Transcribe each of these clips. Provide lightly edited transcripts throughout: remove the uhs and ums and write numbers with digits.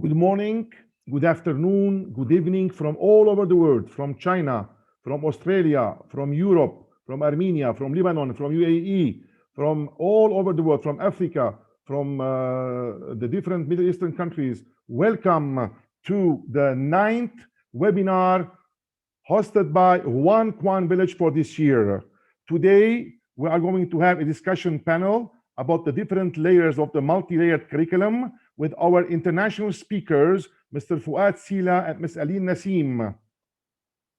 Good morning, good afternoon, good evening from all over the world, from China, from Australia, from Europe, from Armenia, from Lebanon, from UAE, from all over the world, from Africa, from the different Middle Eastern countries. Welcome to the 9th webinar hosted by One Kwan Village for this year. Today, we are going to have a discussion panel about the different layers of the multi-layered curriculum with our international speakers, Mr. Fuad Sila and Ms. Aline Nassim.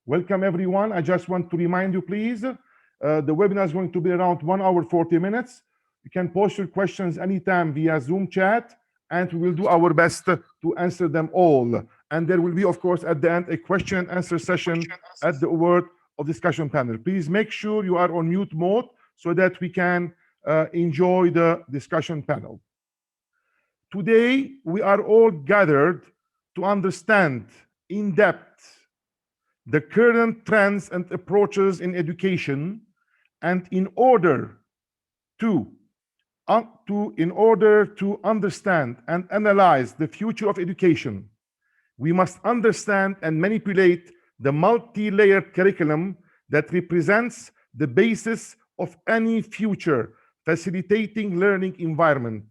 Welcome, everyone. I just want to remind you, please, the webinar is going to be around 1 hour, 40 minutes. You can post your questions anytime via Zoom chat, and we will do our best to answer them all. And there will be, of course, at the end, a question and answer session at the word of discussion panel. Please make sure you are on mute mode so that we can enjoy the discussion panel. Today, we are all gathered to understand in depth the current trends and approaches in education, and in order to understand and analyze the future of education, we must understand and manipulate the multi-layered curriculum that represents the basis of any future facilitating learning environment.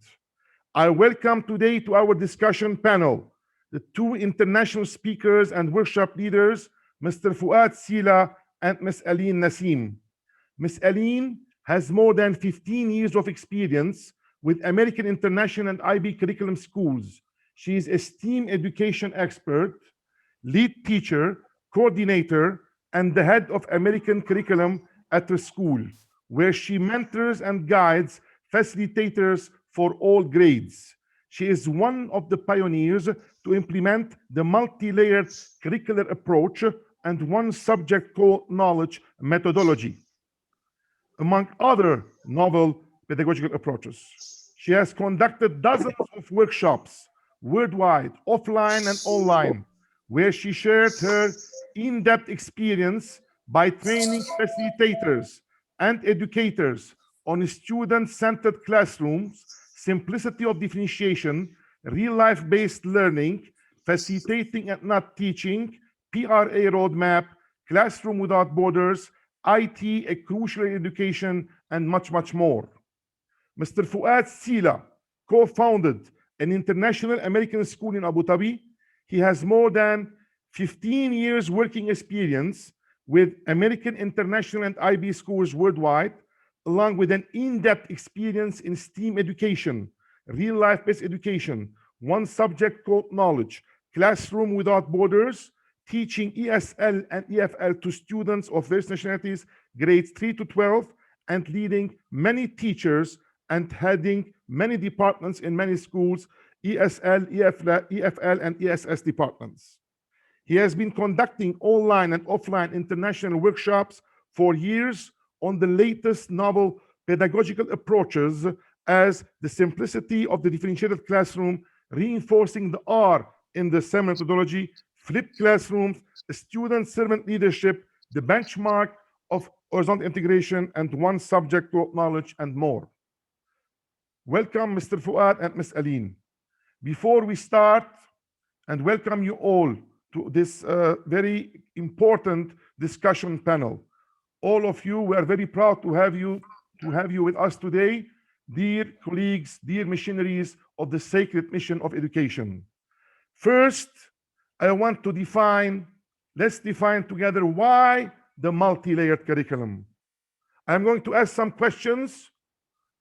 I welcome today to our discussion panel the two international speakers and workshop leaders, Mr. Fuad Sila and Ms. Aline Nassim. Ms. Aline has more than 15 years of experience with American International and IB curriculum schools. She is a STEAM education expert, lead teacher, coordinator, and the head of American curriculum at her school, where she mentors and guides facilitators for all grades. She is one of the pioneers to implement the multi-layered curricular approach and one subject core knowledge methodology, among other novel pedagogical approaches. She has conducted dozens of workshops worldwide, offline and online, where she shared her in-depth experience by training facilitators and educators on student-centered classrooms, simplicity of differentiation, real-life-based learning, facilitating and not teaching, PRA roadmap, classroom without borders, IT, a crucial education, and much, much more. Mr. Fuad Sila co-founded an international American school in Abu Dhabi. He has more than 15 years working experience with American International and IB schools worldwide, along with an in-depth experience in STEAM education, real-life-based education, one subject called knowledge, classroom without borders, teaching ESL and EFL to students of various nationalities, grades 3 to 12, and leading many teachers and heading many departments in many schools, ESL, EFL, and ESS departments. He has been conducting online and offline international workshops for years on the latest novel pedagogical approaches as the simplicity of the differentiated classroom, reinforcing the R in the SEM methodology, flipped classrooms, student servant leadership, the benchmark of horizontal integration, and one subject knowledge, and more. Welcome, Mr. Fuad and Ms. Aline. Before we start, and welcome you all to this very important discussion panel. All of you, we are very proud to have you with us today, dear colleagues, dear missionaries of the sacred mission of education. First, I want to let's define together why the multi-layered curriculum. I'm going to ask some questions,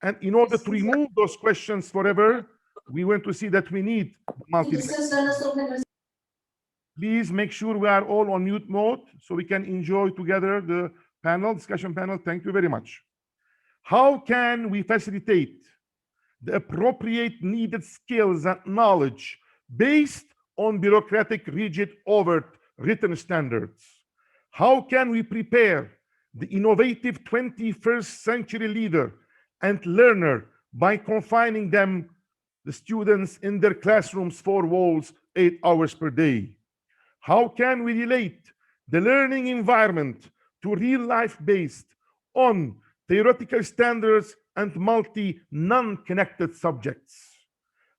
and in order to remove those questions forever, we want to see that we need multi-layered. Please make sure we are all on mute mode so we can enjoy together the discussion panel. Thank you very much. How can we facilitate the appropriate needed skills and knowledge based on bureaucratic, rigid, overt written standards? How can we prepare the innovative 21st century leader and learner by confining them, the students, in their classrooms, 4 walls, 8 hours per day? How can we relate the learning environment to real life based on theoretical standards and multi non-connected subjects?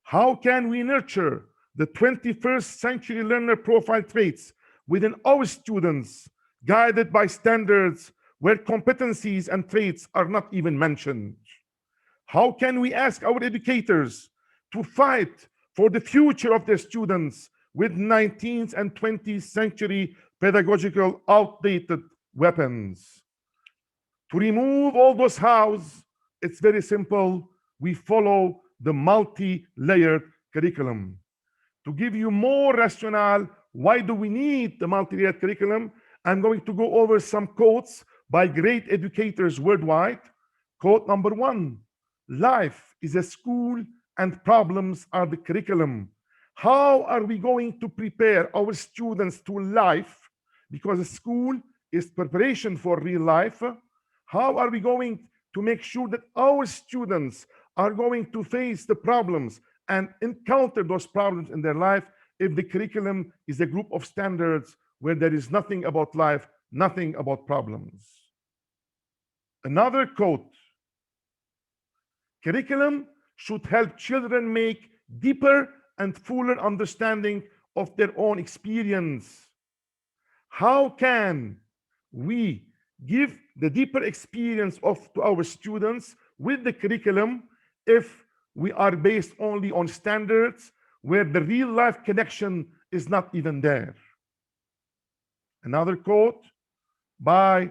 How can we nurture the 21st century learner profile traits within our students, guided by standards where competencies and traits are not even mentioned? How can we ask our educators to fight for the future of their students with 19th and 20th century pedagogical outdated weapons? To remove all those hows, it's very simple. We follow the multi-layered curriculum. To give you more rationale, why do we need the multi-layered curriculum? I'm going to go over some quotes by great educators worldwide. Quote number one: life is a school and problems are the curriculum. How are we going to prepare our students to life? Because school is preparation for real life. How are we going to make sure that our students are going to face the problems and encounter those problems in their life if the curriculum is a group of standards where there is nothing about life, nothing about problems? Another quote: curriculum should help children make deeper and fuller understanding of their own experience. How can we give the deeper experience to our students with the curriculum if we are based only on standards where the real life connection is not even there? Another quote by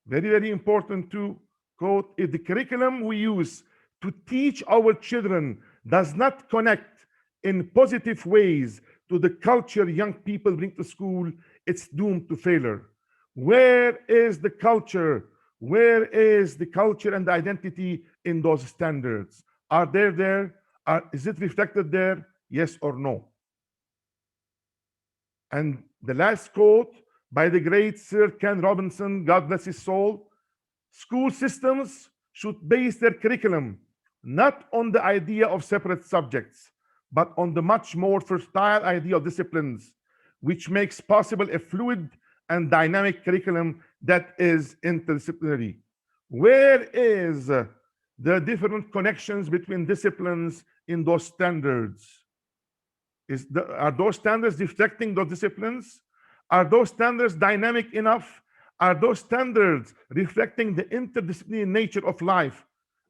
very, very important to quote: if the curriculum we use to teach our children does not connect in positive ways to the culture young people bring to school, it's doomed to failure. Where is the culture? Where is the culture and the identity in those standards? Are they there? Is it reflected there? Yes or no? And the last quote by the great Sir Ken Robinson, God bless his soul: school systems should base their curriculum not on the idea of separate subjects, but on the much more fertile idea of disciplines, which makes possible a fluid and dynamic curriculum that is interdisciplinary. Where is the different connections between disciplines in those standards? Are those standards reflecting those disciplines? Are those standards dynamic enough? Are those standards reflecting the interdisciplinary nature of life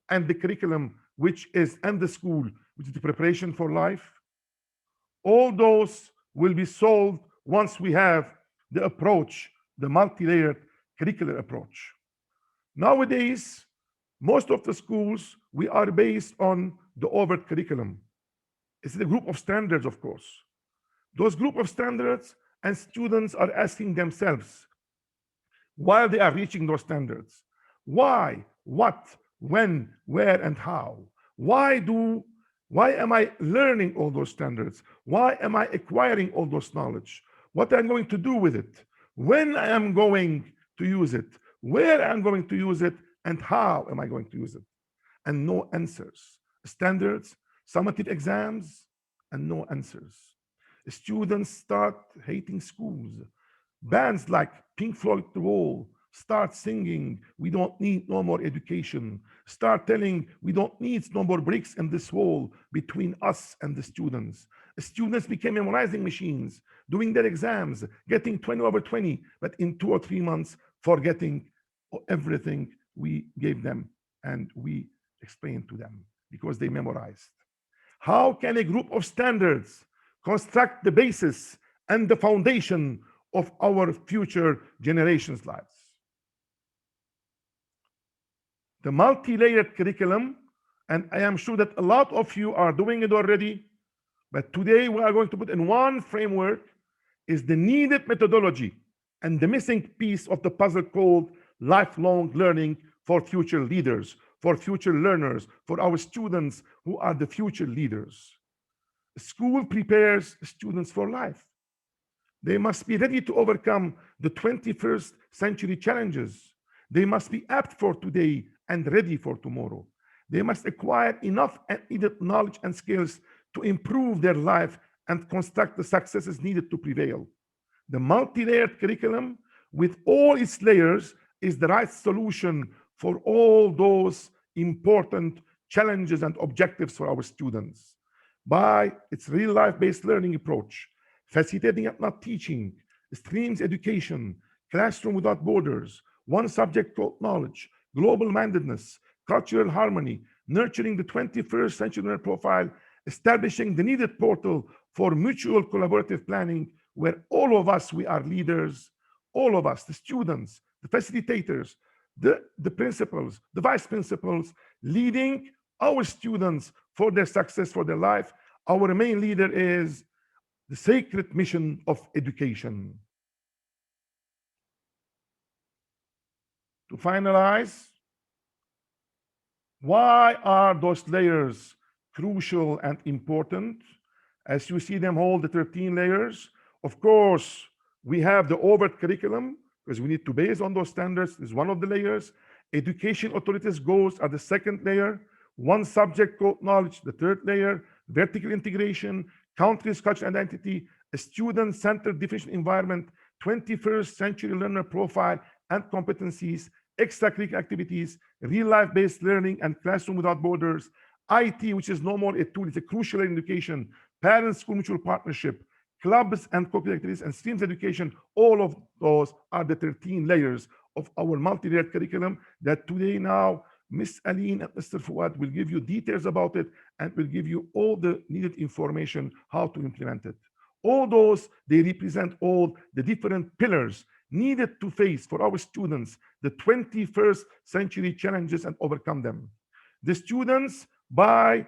and the curriculum, which is and the school, which is the preparation for life? All those will be solved once we have the approach, the multi-layered curricular approach. Nowadays, most of the schools, we are based on the overt curriculum. It's a group of standards, of course. Those group of standards, and students are asking themselves, while they are reaching those standards, why, what, when, where, and how? Why am I learning all those standards? Why am I acquiring all those knowledge? What I'm going to do with it? When I am going to use it? Where I'm going to use it? And how am I going to use it? And no answers. Standards, summative exams, and no answers. Students start hating schools. Bands like Pink Floyd The Wall start singing, we don't need no more education. Start telling, we don't need no more bricks in this wall between us and the students. Students became memorizing machines, doing their exams, getting 20 over 20, but in 2 or 3 months, forgetting everything we gave them and we explained to them because they memorized. How can a group of standards construct the basis and the foundation of our future generations' lives? The multi-layered curriculum, and I am sure that a lot of you are doing it already, but today we are going to put in one framework, is the needed methodology and the missing piece of the puzzle called lifelong learning for future leaders, for future learners, for our students who are the future leaders. School prepares students for life. They must be ready to overcome the 21st century challenges. They must be apt for today and ready for tomorrow. They must acquire enough and needed knowledge and skills to improve their life and construct the successes needed to prevail. The multi-layered curriculum, with all its layers, is the right solution for all those important challenges and objectives for our students. by its real-life based learning approach, facilitating and not teaching, streams education, classroom without borders, one subject called knowledge, global mindedness, cultural harmony, nurturing the 21st century learner profile, establishing the needed portal for mutual collaborative planning, where all of us, we are leaders, all of us, the students, the facilitators, the principals, the vice principals, leading our students for their success, for their life. Our main leader is the sacred mission of education. To finalize, why are those layers crucial and important? As you see them all, the 13 layers, of course, we have the overt curriculum, because we need to base on those standards, is one of the layers. Education authorities goals are the second layer. One subject called knowledge, the third layer. Vertical integration, countries, culture, identity, a student-centered differentiation environment, 21st century learner profile and competencies, extracurricular activities, real-life based learning and classroom without borders, IT, which is no more a tool, it's a crucial in education, parent-school mutual partnership, clubs and co-curricular activities, and streams education. All of those are the 13 layers of our multi-layered curriculum that today now Ms. Aline and Mr. Fuad will give you details about it and will give you all the needed information how to implement it. All those, they represent all the different pillars needed to face for our students the 21st century challenges and overcome them. The students, by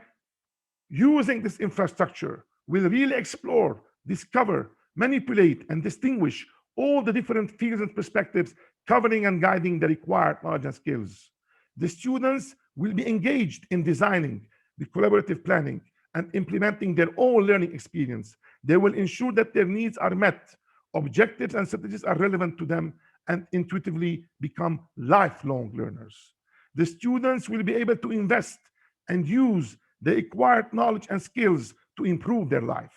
using this infrastructure, will really explore, discover, manipulate, and distinguish all the different fields and perspectives covering and guiding the required knowledge and skills. The students will be engaged in designing the collaborative planning and implementing their own learning experience. They will ensure that their needs are met, objectives and strategies are relevant to them, and intuitively become lifelong learners. The students will be able to invest and use the acquired knowledge and skills to improve their life.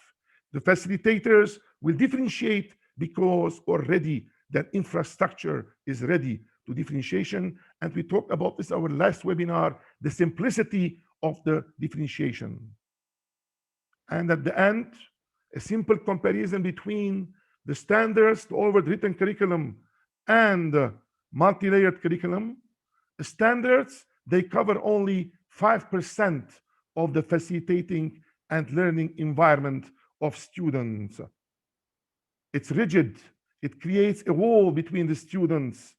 The facilitators will differentiate because already that infrastructure is ready to differentiation. And we talked about this our last webinar, the simplicity of the differentiation. And at the end, a simple comparison between the standards, the overwritten curriculum, and multi-layered curriculum. The standards, they cover only 5% of the facilitating and learning environment of students. It's rigid. It creates a wall between the students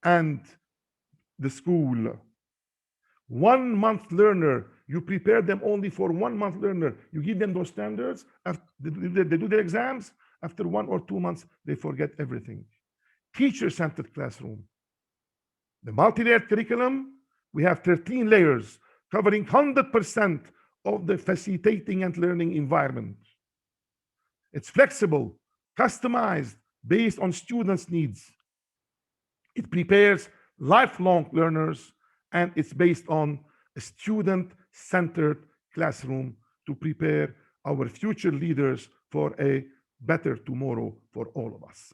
and the school. 1 month learner, you prepare them only for 1 month learner. You give them those standards. After they do their exams. After 1 or 2 months, they forget everything. Teacher-centered classroom. The multi-layered curriculum, we have 13 layers covering 100% of the facilitating and learning environment. It's flexible, customized, based on students' needs. It prepares lifelong learners, and it's based on a student-centered classroom to prepare our future leaders for a better tomorrow for all of us.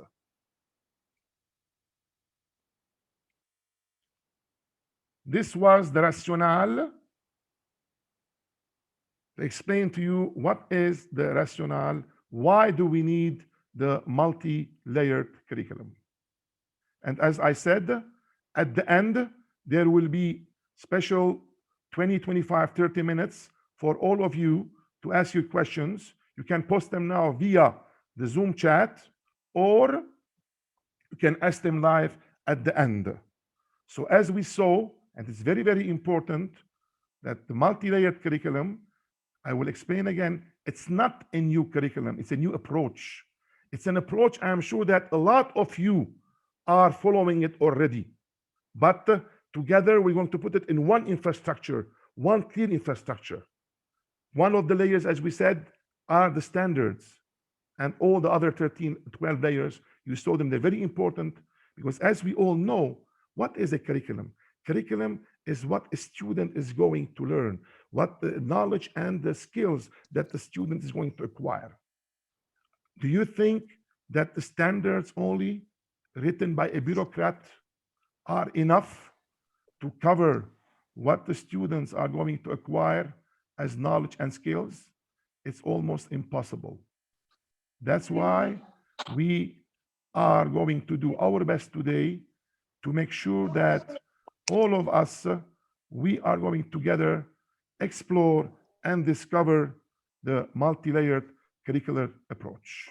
This was the rationale. To explain to you what is the rationale, why do we need the multi-layered curriculum. And as I said, at the end, there will be special 20, 25, 30 minutes for all of you to ask your questions. You can post them now via the Zoom chat, or you can ask them live at the end. So as we saw, and it's very, very important that the multi-layered curriculum, I will explain again, it's not a new curriculum, it's a new approach. It's an approach I'm sure that a lot of you are following it already. But together we're going to put it in one infrastructure, one clear infrastructure. One of the layers, as we said, are the standards. And all the other 13, 12 layers, you saw them, they're very important because as we all know, what is a curriculum? Curriculum is what a student is going to learn, what the knowledge and the skills that the student is going to acquire. Do you think that the standards only written by a bureaucrat are enough to cover what the students are going to acquire as knowledge and skills? it's almost impossible. That's why we are going to do our best today to make sure that all of us, we are going together explore and discover the multi-layered curricular approach.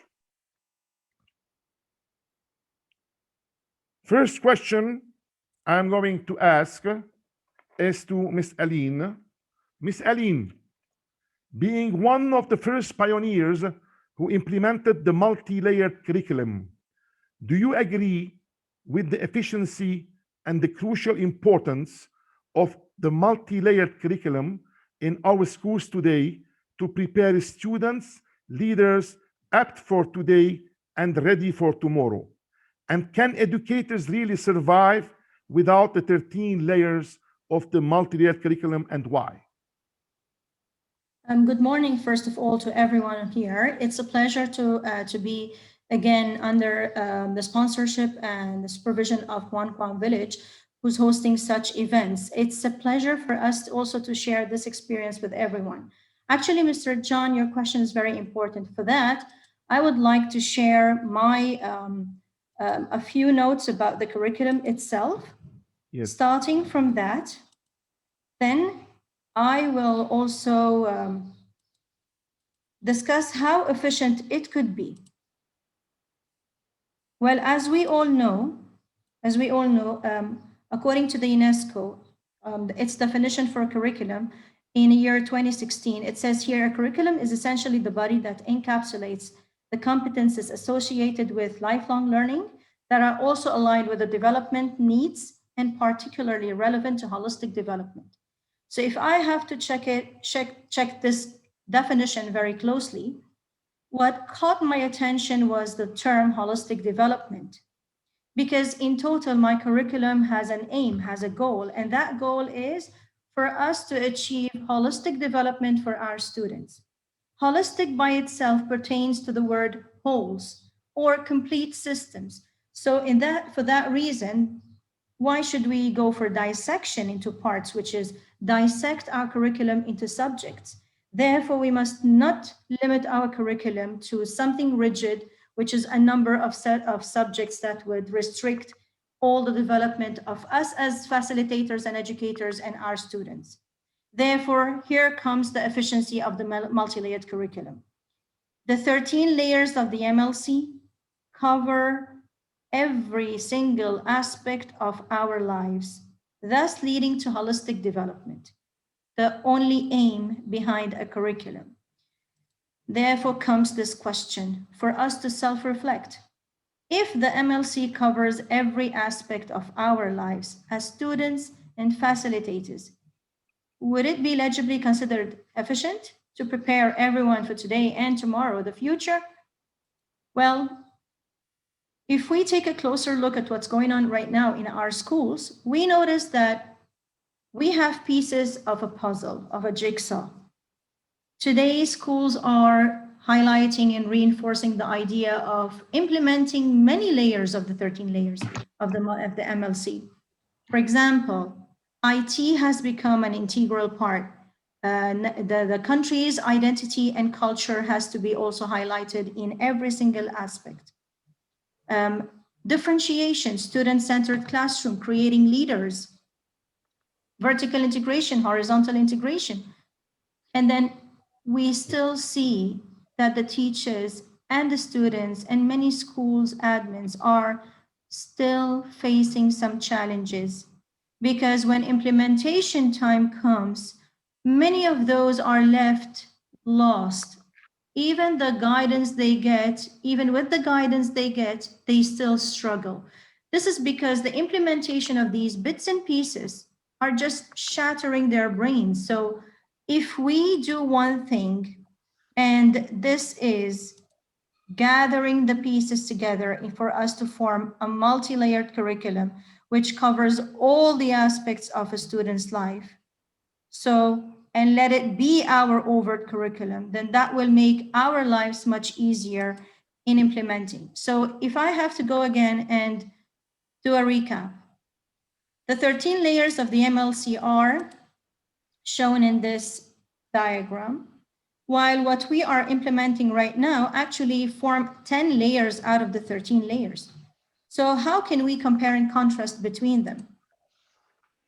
First question I'm going to ask is to Miss Aline. Miss Aline, being one of the first pioneers who implemented the multi-layered curriculum, do you agree with the efficiency and the crucial importance of the multi-layered curriculum in our schools today to prepare students, leaders apt for today and ready for tomorrow? And can educators really survive without the 13 layers of the multi-layered curriculum, and why? Good morning, first of all, to everyone here. It's a pleasure to be again under the sponsorship and the supervision of One Kwam Village, who's hosting such events. It's a pleasure for us also to share this experience with everyone. Actually, Mr. John, your question is very important. For that, I would like to share my a few notes about the curriculum itself. Yes. Starting from that, then I will also discuss how efficient it could be. Well, as we all know, according to the UNESCO, its definition for a curriculum in the year 2016, it says here, a curriculum is essentially the body that encapsulates the competences associated with lifelong learning that are also aligned with the development needs and particularly relevant to holistic development. So if I have to check this definition very closely, what caught my attention was the term holistic development. Because in total, my curriculum has an aim, has a goal, and that goal is for us to achieve holistic development for our students. Holistic by itself pertains to the word wholes or complete systems. So for that reason, why should we go for dissection into parts, which is dissect our curriculum into subjects? Therefore, we must not limit our curriculum to something rigid, which is a number of set of subjects that would restrict all the development of us as facilitators and educators and our students. Therefore, here comes the efficiency of the multi-layered curriculum. The 13 layers of the MLC cover every single aspect of our lives, thus leading to holistic development, the only aim behind a curriculum. Therefore comes this question for us to self-reflect. If the MLC covers every aspect of our lives as students and facilitators, would it be legibly considered efficient to prepare everyone for today and tomorrow, the future? Well, if we take a closer look at what's going on right now in our schools, we notice that we have pieces of a puzzle, of a jigsaw. Today, schools are highlighting and reinforcing the idea of implementing many layers of the 13 layers of the MLC. For example, IT has become an integral part. The country's identity and culture has to be also highlighted in every single aspect. Differentiation, student-centered classroom, creating leaders, vertical integration, horizontal integration. And then we still see that the teachers and the students and many schools admins are still facing some challenges, because when implementation time comes, many of those are left lost. Even the guidance they get, even with the guidance they get, they still struggle. This is because the implementation of these bits and pieces are just shattering their brains. So if we do one thing, and this is gathering the pieces together for us to form a multi-layered curriculum, which covers all the aspects of a student's life. So, and let it be our overt curriculum, then that will make our lives much easier in implementing. So if I have to go again and do a recap, the 13 layers of the MLC are shown in this diagram. while what we are implementing right now actually form 10 layers out of the 13 layers. So how can we compare and contrast between them?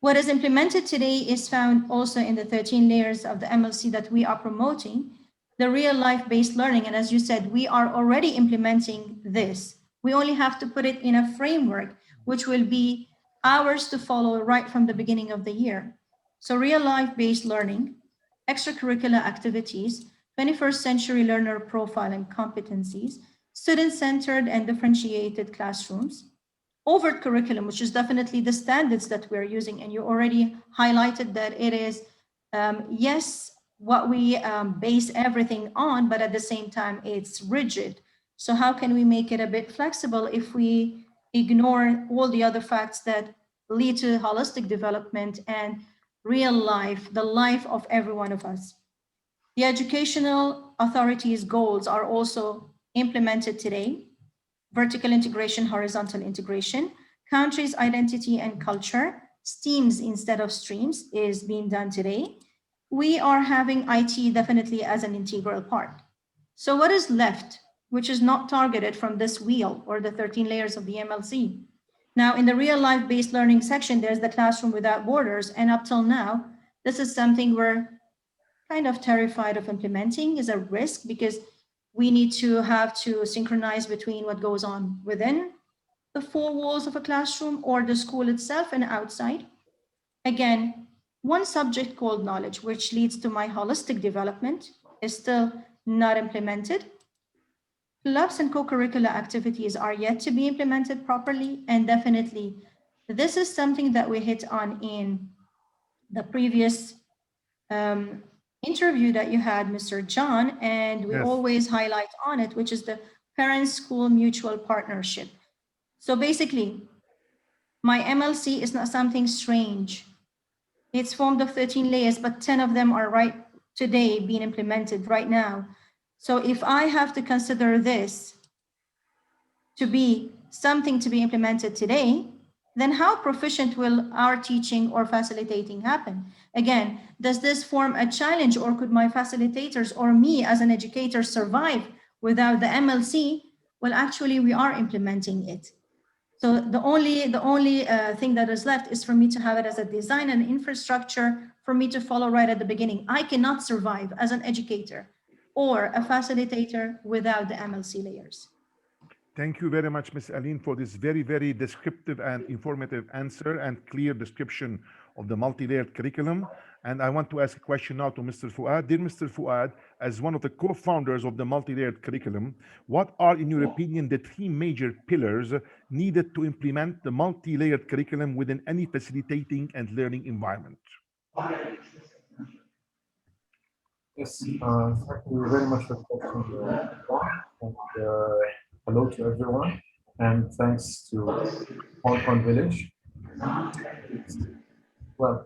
What is implemented today is found also in the 13 layers of the MLC that we are promoting, the real life-based learning. And as you said, we are already implementing this. We only have to put it in a framework, which will be ours to follow right from the beginning of the year. So real life-based learning, extracurricular activities, 21st century learner profile and competencies, student-centered and differentiated classrooms, overt curriculum, which is definitely the standards that we're using. And you already highlighted that it is, yes, what we base everything on, but at the same time, it's rigid. So how can we make it a bit flexible if we ignore all the other facts that lead to holistic development and real life, the life of every one of us? The educational authorities' goals are also implemented today. Vertical integration, horizontal integration, countries' identity and culture, STEAMs instead of streams is being done today. We are having IT definitely as an integral part. So what is left, which is not targeted from this wheel or the 13 layers of the MLC? Now, in the real life-based learning section, there's the classroom without borders. And up till now, this is something we're kind of terrified of implementing, is a risk because we need to have to synchronize between what goes on within the four walls of a classroom or the school itself and outside. Again, one subject called knowledge, which leads to my holistic development, is still not implemented. Clubs and co-curricular activities are yet to be implemented properly, and definitely this is something that we hit on in the previous interview that you had, Mr. John, and we Yes. always highlight on it, which is the parent-school mutual partnership. So basically, my MLC is not something strange. It's formed of 13 layers, but 10 of them are right today being implemented right now. So if I have to consider this to be something to be implemented today, then how proficient will our teaching or facilitating happen? Again, does this form a challenge, or could my facilitators or me as an educator survive without the MLC? Well, actually, we are implementing it. So the only thing that is left is for me to have it as a design and infrastructure for me to follow right at the beginning. I cannot survive as an educator or a facilitator without the MLC layers. Thank you very much, Ms. Aline, for this very, very descriptive and informative answer and clear description of the multi-layered curriculum. And I want to ask a question now to Mr. Fuad. Dear Mr. Fuad, as one of the co-founders of the multi-layered curriculum, what are, in your opinion, the three major pillars needed to implement the multi-layered curriculum within any facilitating and learning environment? Yes, thank you very much for the question, and hello to everyone, and thanks to Hong Kong Village. Well,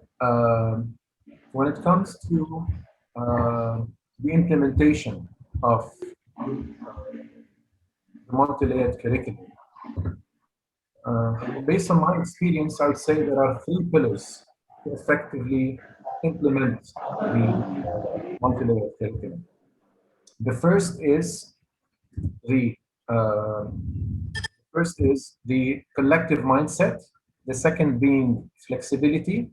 when it comes to the implementation of the multi-layered curriculum, based on my experience, I would say there are three pillars to effectively implement the multi-layered curriculum. The first is the collective mindset, the second being flexibility,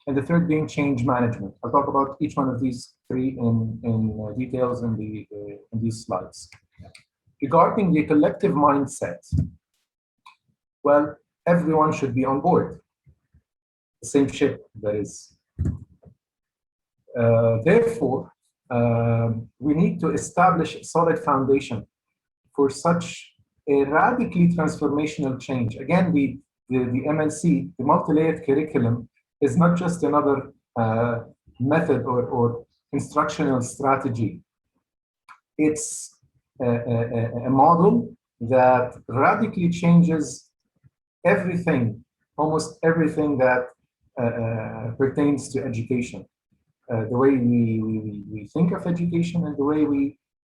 and the third being change management. I'll talk about each one of these three in details in these slides. Regarding the collective mindset, well, everyone should be on board. The same ship, that is. Therefore, we need to establish a solid foundation for such a radically transformational change. Again, the MLC, the multi-layered curriculum, is not just another method or instructional strategy. It's a model that radically changes everything, almost everything that pertains to education. The way we think of education and the way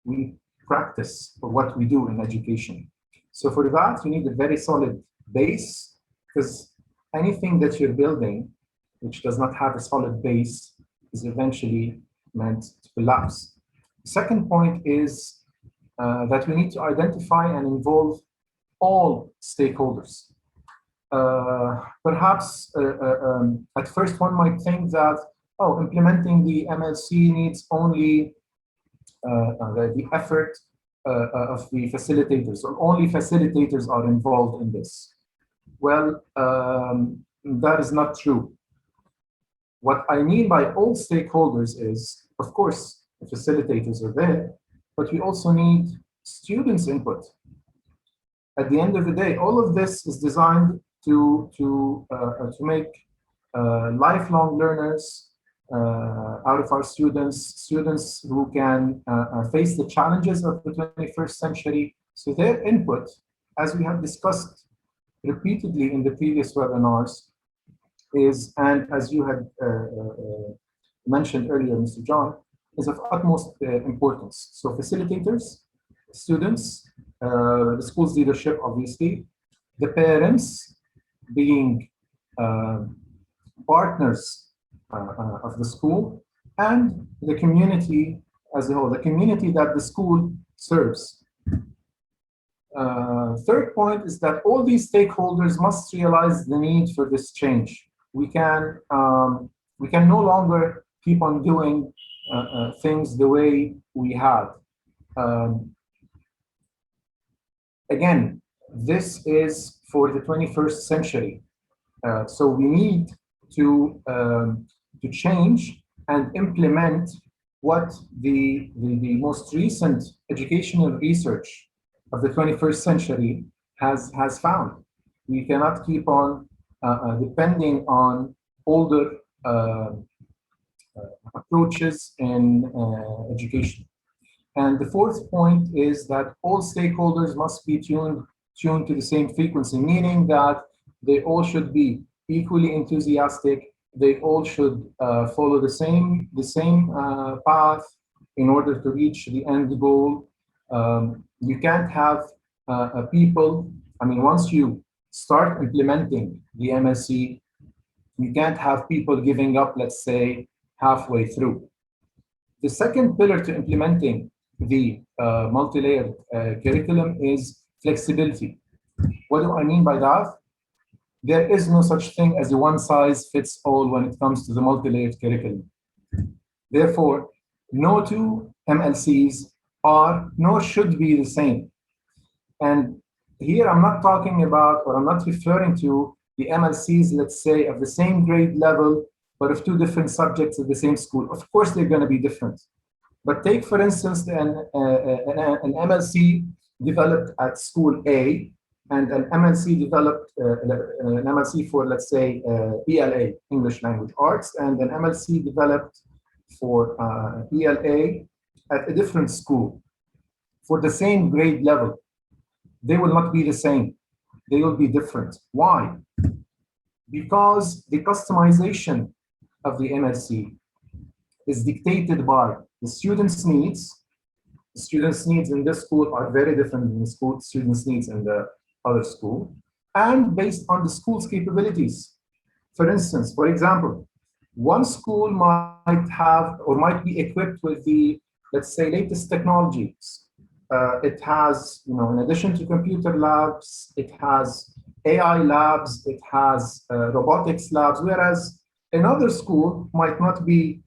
we practice or what we do in education. So for that, you need a very solid base, because anything that you're building which does not have a solid base is eventually meant to collapse. Second point is that we need to identify and involve all stakeholders. Perhaps at first one might think that, oh, implementing the MLC needs only the effort of the facilitators, or only facilitators are involved in this. Well, that is not true. What I mean by all stakeholders is, of course, the facilitators are there, but we also need students' input. At the end of the day, all of this is designed to make lifelong learners out of our students who can face the challenges of the 21st century. So their input, as we have discussed repeatedly in the previous webinars, is, and as you had mentioned earlier, Mr. John, is of utmost importance. So facilitators, students, the school's leadership, obviously, the parents being partners of the school, and the community as a whole, the community that the school serves. Third point is that all these stakeholders must realize the need for this change. We can no longer keep on doing things the way we have. Again, this is for the 21st century. So we need to change and implement what the most recent educational research of the 21st century has found. We cannot keep on depending on older approaches in education. And the fourth point is that all stakeholders must be tuned to the same frequency, meaning that they all should be equally enthusiastic. They all should follow the same path in order to reach the end goal. You can't have people, I mean, once you start implementing the MSc, you can't have people giving up, let's say, halfway through. The second pillar to implementing the multi-layered curriculum is flexibility. What do I mean by that? There is no such thing as a one-size-fits-all when it comes to the multi-layered curriculum. Therefore, no two MLCs are nor should be the same. And here I'm not talking about, or I'm not referring to the MLCs, let's say, of the same grade level, but of two different subjects at the same school. Of course, they're going to be different. But take, for instance, an MLC developed at school A, and an MLC developed, an MLC for, let's say, ELA, English Language Arts, and an MLC developed for ELA at a different school for the same grade level. They will not be the same. They will be different. Why? Because the customization of the MLC is dictated by the students' needs. The students' needs in this school are very different than the students' needs in the other school, and based on the school's capabilities. For instance, for example, one school might have or might be equipped with the, let's say, latest technologies. It has, in addition to computer labs, it has AI labs, it has robotics labs, whereas another school might not be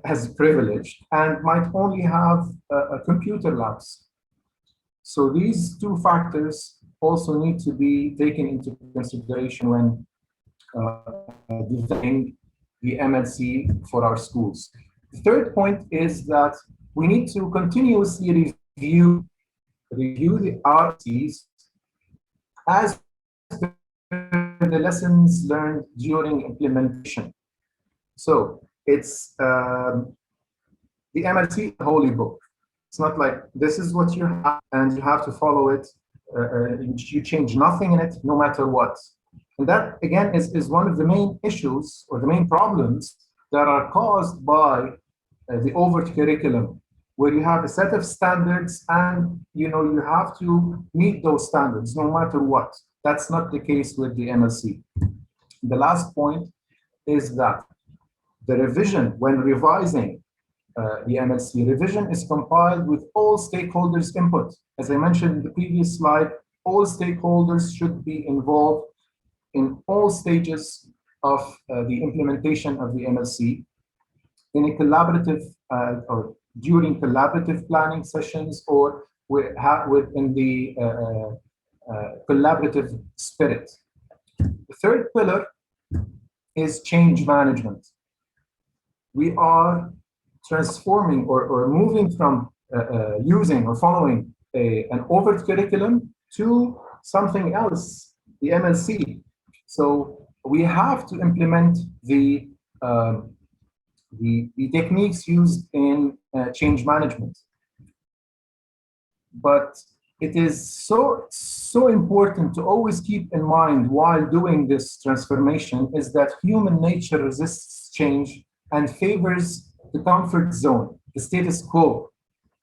as privileged and might only have computer labs. So these two factors also need to be taken into consideration when designing the MLC for our schools. The third point is that we need to continuously review the RCs as the lessons learned during implementation. So it's the MLC holy book. It's not like this is what you have and you have to follow it. You change nothing in it, no matter what. And that, again, is one of the main issues or the main problems that are caused by the overt curriculum, where you have a set of standards and you have to meet those standards no matter what. That's not the case with the MLC. The last point is that the revision, when revising the MLC. Revision is compiled with all stakeholders' input. As I mentioned in the previous slide, all stakeholders should be involved in all stages of the implementation of the MLC in a collaborative or during collaborative planning sessions or within the collaborative spirit. The third pillar is change management. We are transforming or moving from using or following an overt curriculum to something else, the MLC. So we have to implement the techniques used in change management. But it is so important to always keep in mind while doing this transformation is that human nature resists change and favors the comfort zone, the status quo.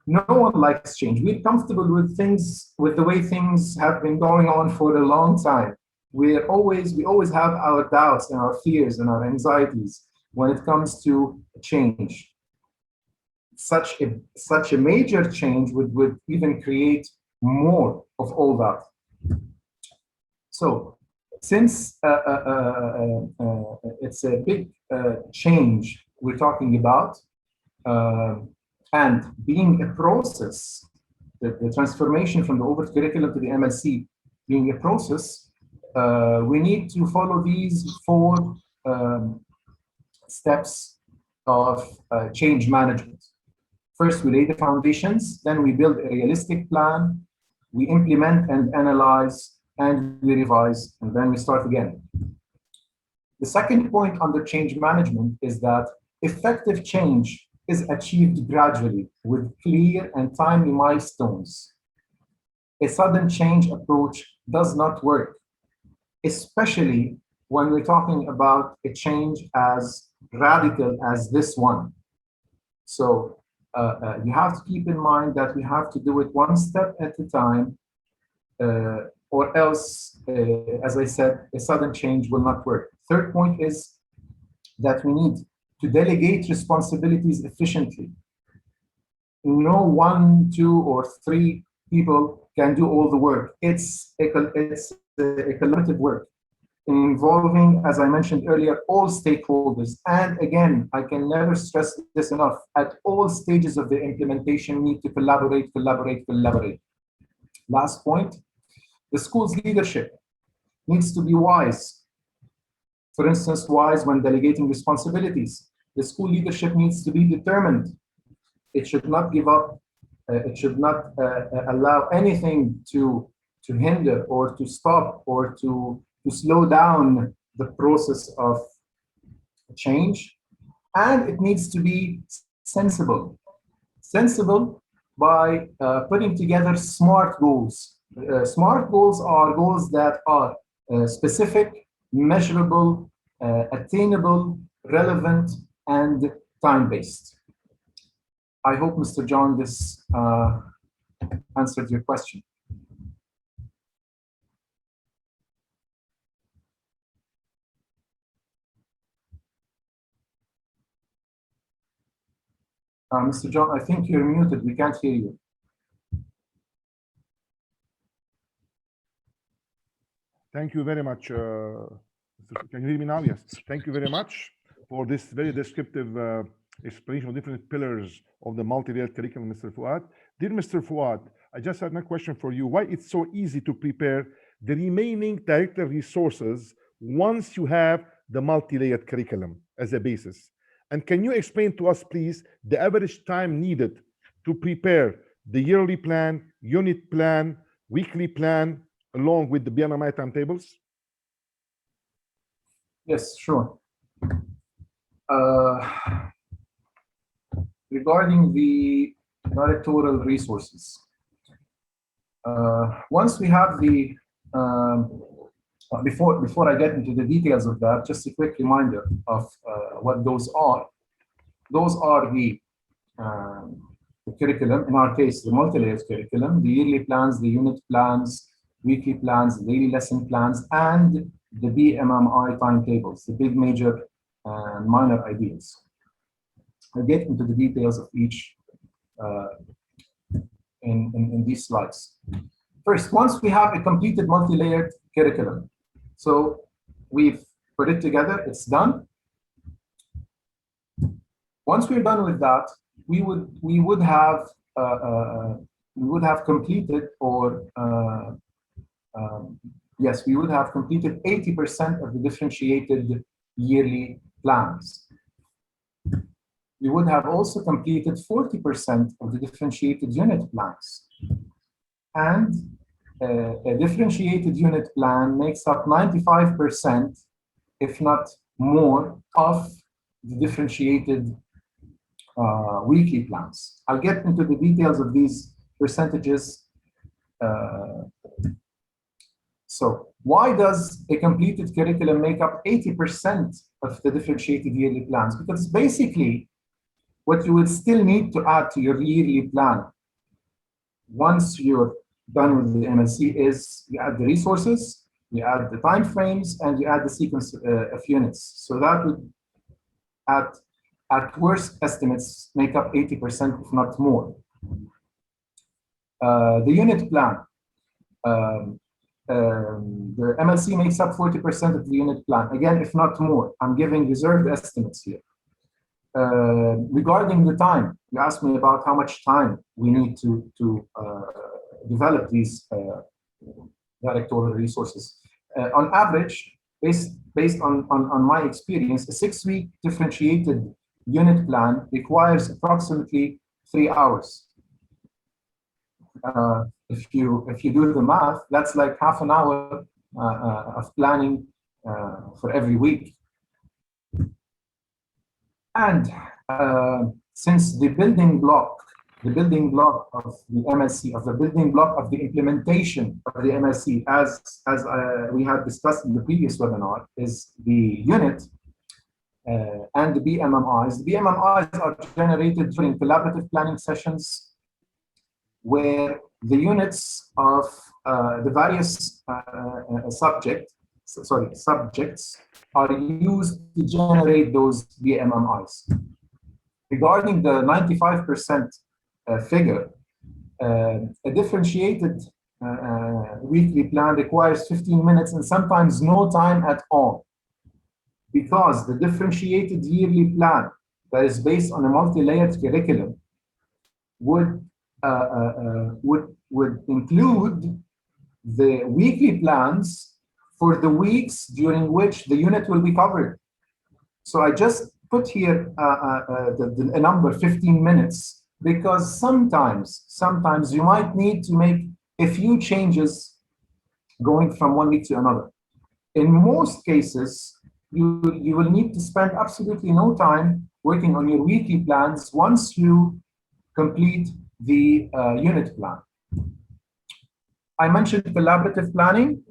No one likes change. We're comfortable with things, with the way things have been going on for a long time. We always have our doubts and our fears and our anxieties when it comes to change. Such a major change would even create more of all that. So, since it's a big change we're talking about, and being a process, the transformation from the overt curriculum to the MLC being a process, we need to follow these 4 steps of change management. First, we lay the foundations, then we build a realistic plan, we implement and analyze, and we revise, and then we start again. The second point under change management is that effective change is achieved gradually with clear and timely milestones. A sudden change approach does not work, especially when we're talking about a change as radical as this one. So you have to keep in mind that we have to do it one step at a time, or else, as I said, a sudden change will not work. Third point is that we need to delegate responsibilities efficiently. No 1, 2, or 3 people can do all the work. It's a collaborative work involving, as I mentioned earlier, all stakeholders. And again, I can never stress this enough. At all stages of the implementation, we need to collaborate. Last point, the school's leadership needs to be wise. For instance, wise when delegating responsibilities. The school leadership needs to be determined. It should not give up. It should not allow anything to hinder or to stop or to slow down the process of change. And it needs to be sensible. Sensible by putting together SMART goals. SMART goals are goals that are specific, measurable, attainable, relevant, and time-based. I hope, Mr. John, this answered your question. Mr. John, I think you're muted. We can't hear you. Thank you very much. Can you hear me now? Yes. Thank you very much for this very descriptive explanation of different pillars of the multi-layered curriculum, Mr. Fuad. Dear Mr. Fuad, I just had a question for you. Why it's so easy to prepare the remaining director resources once you have the multi-layered curriculum as a basis? And can you explain to us, please, the average time needed to prepare the yearly plan, unit plan, weekly plan, along with the Bmi timetables? Yes, sure. Regarding the editorial resources, once we have the, before I get into the details of that, just a quick reminder of what those are. Those are the curriculum, in our case, the multi-layered curriculum, the yearly plans, the unit plans, weekly plans, daily lesson plans, and the BMI timetables, the big, major, and minor ideas. I'll get into the details of each in these slides. First, once we have a completed multi-layered curriculum, so we've put it together, it's done. Once we're done with that, we would have completed, or yes, we would have completed 80% of the differentiated yearly plans. We would have also completed 40% of the differentiated unit plans. And a differentiated unit plan makes up 95%, if not more, of the differentiated weekly plans. I'll get into the details of these percentages. So why does a completed curriculum make up 80% of the differentiated yearly plans? Because basically what you will still need to add to your yearly plan once you're done with the MLC is you add the resources, you add the time frames, and you add the sequence of units. So that would, at worst estimates, make up 80%, if not more. The unit plan. The MLC makes up 40% of the unit plan. Again, if not more. I'm giving reserved estimates here. Regarding the time, you asked me about how much time we need to develop these directorial resources. On average, based on my experience, a 6-week differentiated unit plan requires approximately 3 hours. If you do the math, that's like half an hour of planning for every week. And since the building block of the MLC, of the building block of the implementation of the MLC, as we had discussed in the previous webinar, is the unit and the BMMIs. The BMMIs are generated during collaborative planning sessions, where the units of the various subjects are used to generate those BMMIs. Regarding the 95% figure, a differentiated weekly plan requires 15 minutes and sometimes no time at all, because the differentiated yearly plan that is based on a multi-layered curriculum would include the weekly plans for the weeks during which the unit will be covered. So I just put here a number, 15 minutes, because sometimes you might need to make a few changes going from one week to another. In most cases, you will need to spend absolutely no time working on your weekly plans once you complete the unit plan. I mentioned collaborative planning,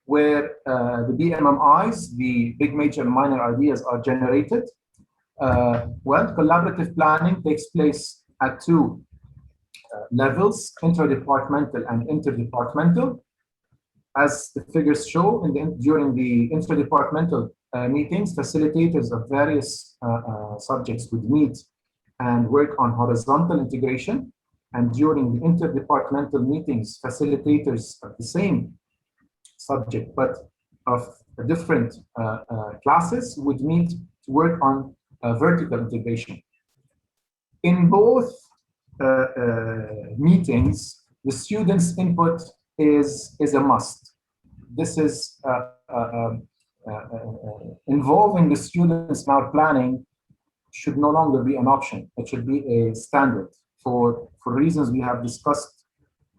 where the BMMIs, the big, major, and minor ideas, are generated. Well, collaborative planning takes place at 2 levels, interdepartmental and interdepartmental. As the figures show, during the interdepartmental meetings, facilitators of various subjects would meet and work on horizontal integration. And during the interdepartmental meetings, facilitators of the same subject, but of different classes, would meet to work on vertical integration. In both meetings, the students' input is a must. This is involving the students in our planning should no longer be an option. It should be a standard for reasons we have discussed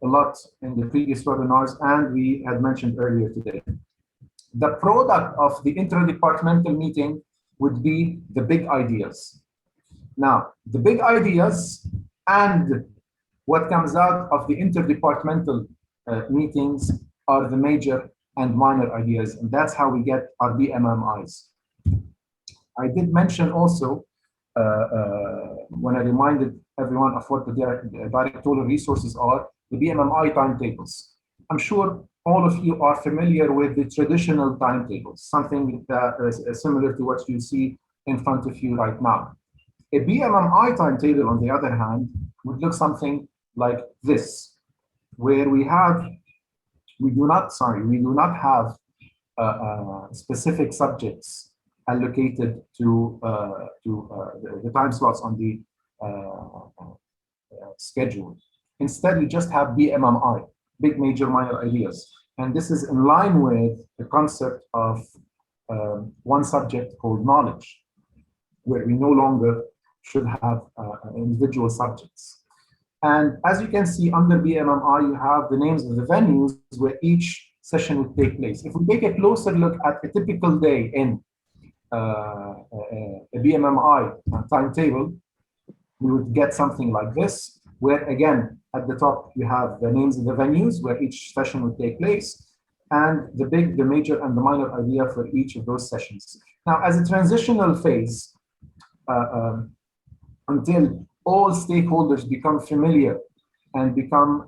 a lot in the previous webinars and we had mentioned earlier today. The product of the interdepartmental meeting would be the big ideas. Now, the big ideas and what comes out of the interdepartmental meetings are the major and minor ideas, and that's how we get our BMMIs. I did mention also, when I reminded everyone of what the directorial resources are, the BMMI timetables. I'm sure all of you are familiar with the traditional timetables, something that is similar to what you see in front of you right now. A BMMI timetable, on the other hand, would look something like this, where we do not have specific subjects allocated to the time slots on the schedule. Instead, we just have BMMI, big, major, minor ideas. And this is in line with the concept of one subject called knowledge, where we no longer should have individual subjects. And as you can see under BMMI, you have the names of the venues where each session would take place. If we take a closer look at a typical day in a BMMI timetable, we would get something like this, where again, at the top, you have the names of the venues where each session would take place, and the big, the major, and the minor idea for each of those sessions. Now, as a transitional phase, until all stakeholders become familiar and become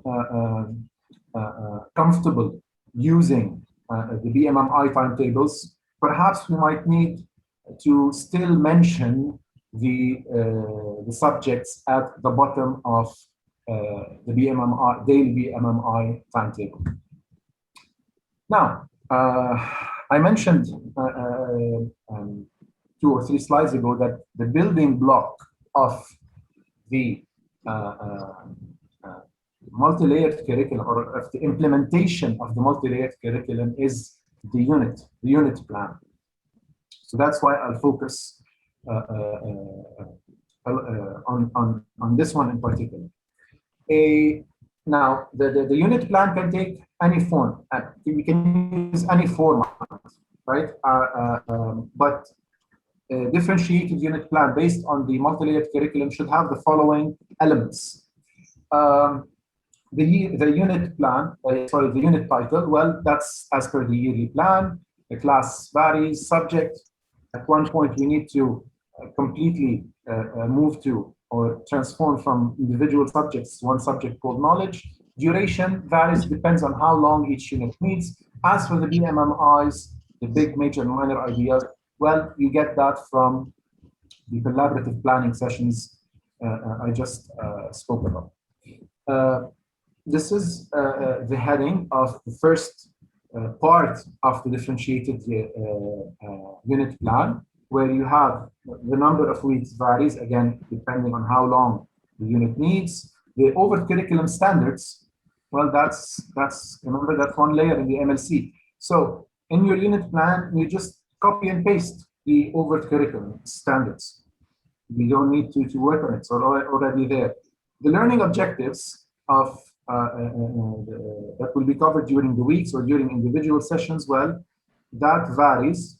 comfortable using the BMMI timetables, perhaps we might need to still mention the subjects at the bottom of the BMMI, daily BMMI timetable. Now, I mentioned 2 or 3 slides ago that the building block of the multi-layered curriculum, or of the implementation of the multi-layered curriculum, is the unit plan. So that's why I'll focus on this one in particular. Now, the unit plan can take any form. We can use any format, right? But a differentiated unit plan based on the multi-layered curriculum should have the following elements. The unit plan, the unit title, well, that's as per the yearly plan. The class varies, subject. At one point, we need to completely move to or transform from individual subjects to one subject called knowledge. Duration varies, depends on how long each unit needs. As for the BMMIs, the big, major, and minor ideas, well, you get that from the collaborative planning sessions I just spoke about. This is the heading of the first part of the differentiated unit plan, where you have the number of weeks varies, again, depending on how long the unit needs. The over curriculum standards, well, that's remember, that's one layer in the MLC. So in your unit plan, you just copy and paste the over curriculum standards. You don't need to work on it, so already there. The learning objectives of that will be covered during the weeks or during individual sessions, well, that varies.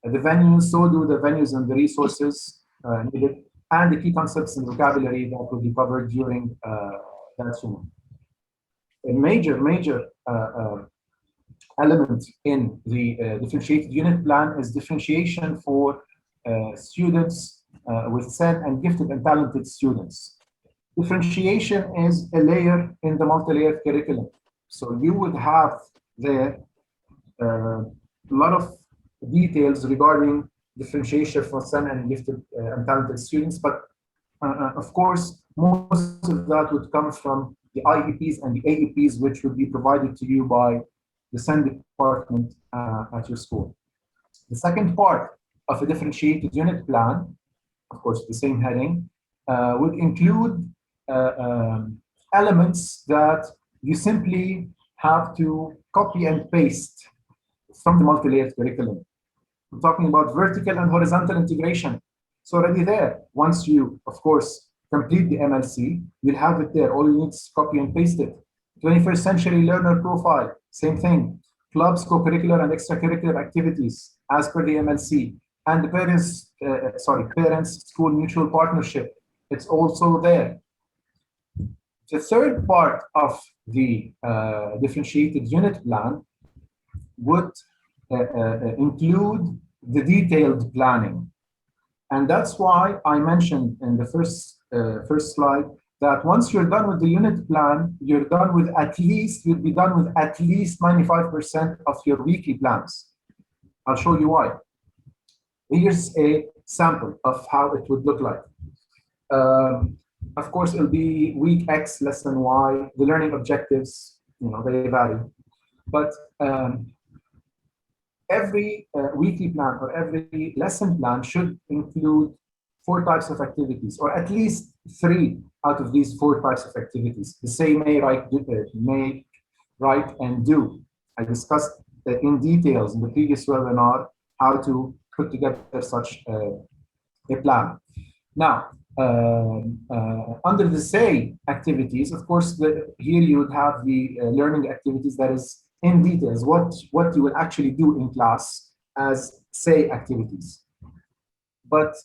The venues, so do the venues and the resources needed, and the key concepts and vocabulary that will be covered during that session. A major element in the differentiated unit plan is differentiation for students with SEN and gifted and talented students. Differentiation is a layer in the multi-layered curriculum. So you would have there a lot of details regarding differentiation for SEN and gifted and talented students, but of course, most of that would come from the IEPs and the AEPs, which would be provided to you by the SEN department at your school. The second part of a differentiated unit plan, of course, the same heading, would include elements that you simply have to copy and paste from the multi-layered curriculum. We're talking about vertical and horizontal integration. It's already there. Once you, of course, complete the MLC, you'll have it there. All you need is copy and paste it. 21st century learner profile, same thing. Clubs, co-curricular and extracurricular activities as per the MLC. And the parents-school mutual partnership, it's also there. The third part of the differentiated unit plan would include the detailed planning. And that's why I mentioned in the first slide that once you're done with the unit plan, you'll be done with at least 95% of your weekly plans. I'll show you why. Here's a sample of how it would look like. Of course, it'll be week X, lesson Y. The learning objectives, they vary. But every weekly plan or every lesson plan should include 4 types of activities, or at least 3 out of these 4 types of activities. The say, make, write, and do. I discussed in details in the previous webinar how to put together such a plan. Now, under the say activities, of course, here you would have the learning activities that is in details, what you will actually do in class as say activities. But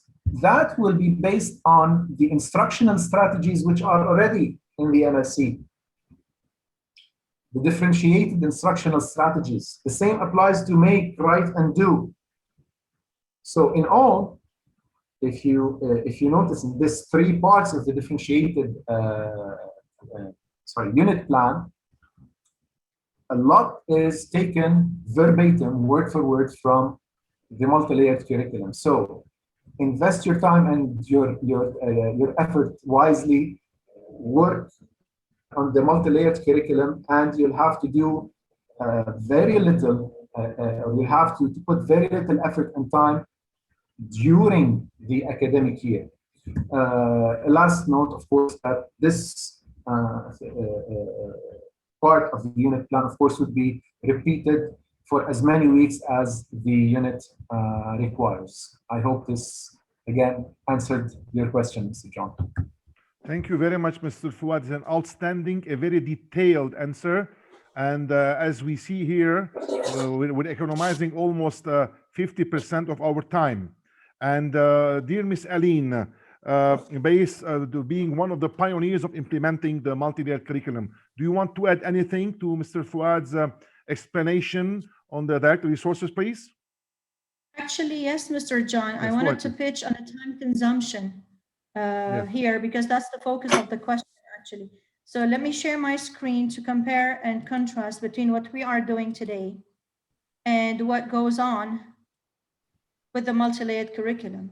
that will be based on the instructional strategies which are already in the MSc. The differentiated instructional strategies. The same applies to make, write, and do. So in all, if you notice in these 3 parts of the differentiated unit plan, a lot is taken verbatim, word for word, from the multi-layered curriculum. So invest your time and your effort wisely. Work on the multi-layered curriculum, and you'll have to do very little. You'll have to put very little effort and time during the academic year. Last note, of course, that this part of the unit plan, of course, would be repeated for as many weeks as the unit requires. I hope this, again, answered your question, Mr. John. Thank you very much, Mr. Fuad. It's an outstanding, a very detailed answer. And as we see here, we're economizing almost 50% of our time. And dear Miss Aline, being one of the pioneers of implementing the multi-layered curriculum, do you want to add anything to Mr. Fuad's explanation on the direct resources, please? Actually, yes, Mr. John. Yes, I wanted to pitch on the time consumption here, because that's the focus of the question, actually. So let me share my screen to compare and contrast between what we are doing today and what goes on with the multi-layered curriculum.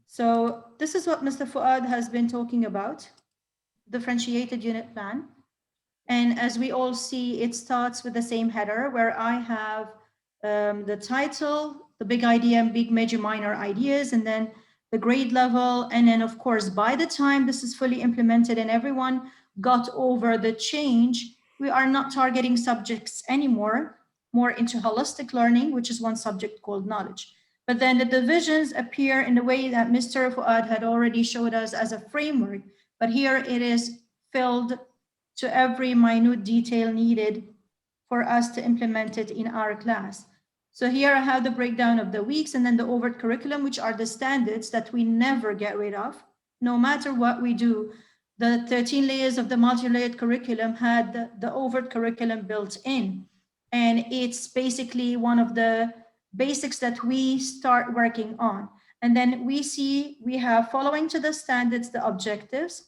So this is what Mr. Fuad has been talking about, differentiated unit plan. And as we all see, it starts with the same header where I have the title, the big idea and big major minor ideas, and then the grade level. And then of course, by the time this is fully implemented and everyone got over the change, we are not targeting subjects anymore, more into holistic learning, which is one subject called knowledge. But then the divisions appear in the way that Mr. Fuad had already showed us as a framework, but here it is filled to every minute detail needed for us to implement it in our class. So here I have the breakdown of the weeks and then the overt curriculum, which are the standards that we never get rid of. No matter what we do, the 13 layers of the multi-layered curriculum had the overt curriculum built in. And it's basically one of the basics that we start working on. And then we see we have, following to the standards, the objectives,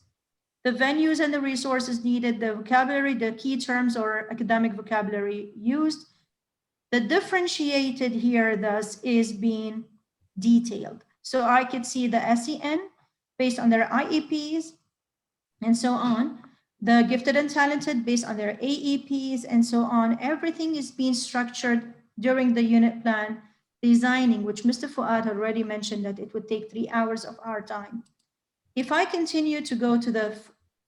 the venues and the resources needed, the vocabulary, the key terms or academic vocabulary used. The differentiated here thus is being detailed. So I could see the SEN based on their IEPs and so on, the gifted and talented based on their AEPs and so on. Everything is being structured during the unit plan designing, which Mr. Fuad already mentioned that it would take 3 hours of our time. If I continue to go to the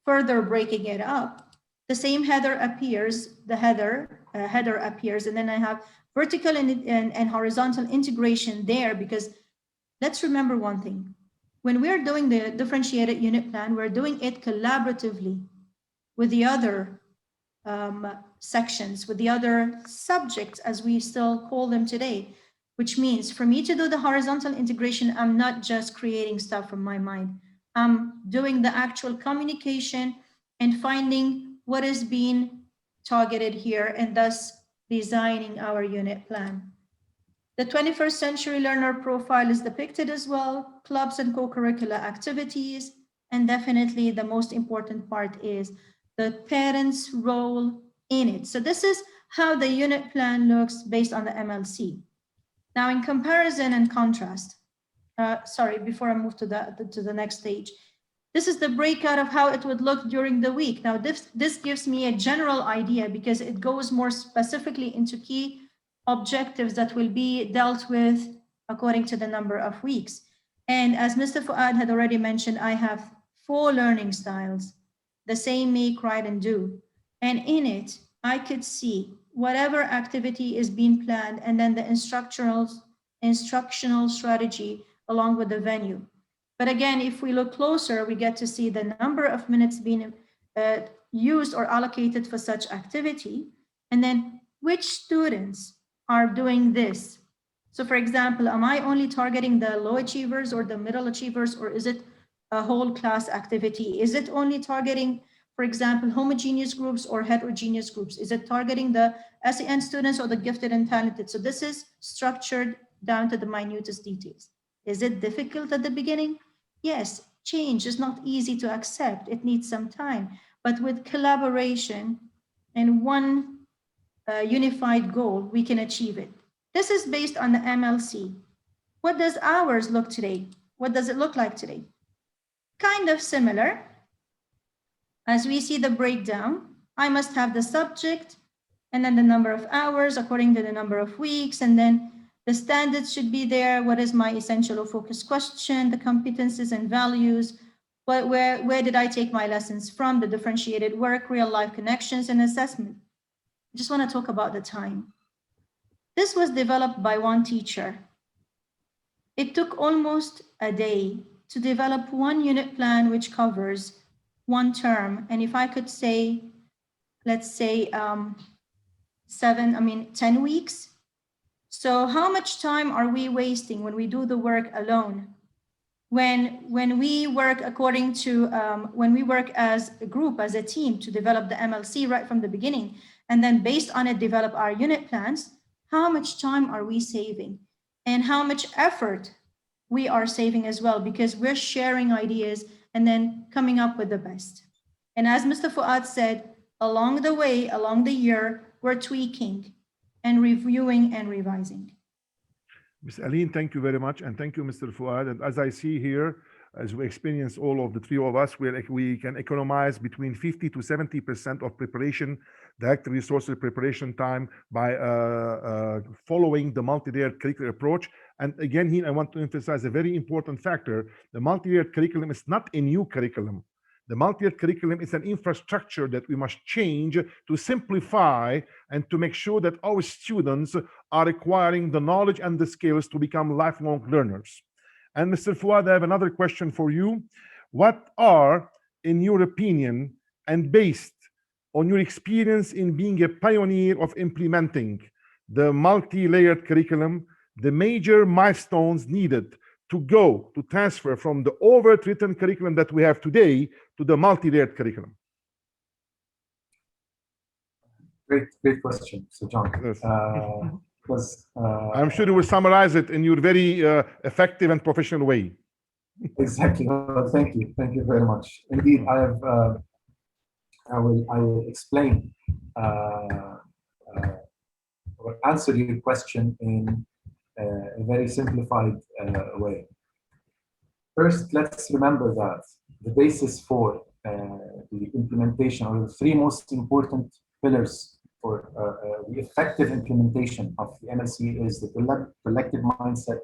further breaking it up, the same header appears, the header appears, and then I have vertical and horizontal integration there, because let's remember one thing. When we're doing the differentiated unit plan, we're doing it collaboratively with the other sections, with the other subjects, as we still call them today, which means for me to do the horizontal integration, I'm not just creating stuff from my mind. I'm doing the actual communication and finding what is being targeted here, and thus designing our unit plan. The 21st century learner profile is depicted as well, clubs and co-curricular activities, and definitely the most important part is the parents' role in it. So this is how the unit plan looks based on the MLC. Now, in comparison and contrast, sorry, before I move to the next stage, This is the breakout of how it would look during the week. Now, this gives me a general idea because it goes more specifically into key objectives that will be dealt with according to the number of weeks. And as Mr. Fuad had already mentioned, I have 4 learning styles, the same, make, write, and do. And in it, I could see whatever activity is being planned and then the instructional strategy along with the venue. But again, if we look closer, we get to see the number of minutes being used or allocated for such activity, and then which students are doing this. So for example, am I only targeting the low achievers or the middle achievers, or is it a whole class activity? Is it only targeting, for example, homogeneous groups or heterogeneous groups? Is it targeting the SEN students or the gifted and talented? So this is structured down to the minutest details. Is it difficult at the beginning? Yes, change is not easy to accept. It needs some time, but with collaboration and one unified goal, we can achieve it. This is based on the MLC. What does ours look today? What does it look like today? Kind of similar. As we see the breakdown, I must have the subject and then the number of hours according to the number of weeks, and then the standards should be there. What is my essential or focus question, the competencies and values, where did I take my lessons from, the differentiated work, real life connections, and assessment. I just want to talk about the time. This was developed by one teacher. It took almost a day to develop one unit plan which covers one term. And if I could say, let's say 10 weeks. So how much time are we wasting when we do the work alone? When we work according to, when we work as a group, as a team to develop the MLC right from the beginning, and then based on it, develop our unit plans, how much time are we saving? And how much effort we are saving as well, because we're sharing ideas and then coming up with the best. And as Mr. Fuad said, along the way, along the year, we're tweaking and reviewing and revising. Ms. Aline, thank you very much. And thank you, Mr. Fuad. And as I see here, as we experience all of the 3 of us, we can economize between 50 to 70% of preparation, direct resources preparation time by following the multi-layered curricular approach. And again, here I want to emphasize a very important factor. The multi-layered curriculum is not a new curriculum. The multi-layered curriculum is an infrastructure that we must change to simplify and to make sure that our students are acquiring the knowledge and the skills to become lifelong learners. And Mr. Fuad, I have another question for you. What are, in your opinion, and based on your experience in being a pioneer of implementing the multi-layered curriculum, the major milestones needed to transfer from the overwritten curriculum that we have today to the multi-layered curriculum? Great question, so John. Yes. Because I'm sure you will summarize it in your very effective and professional way. Exactly. Well, thank you very much. Indeed, I will explain or answer your question in a very simplified way. First, let's remember that the basis for the implementation, or the 3 most important pillars for the effective implementation of the MLC, is the collective mindset,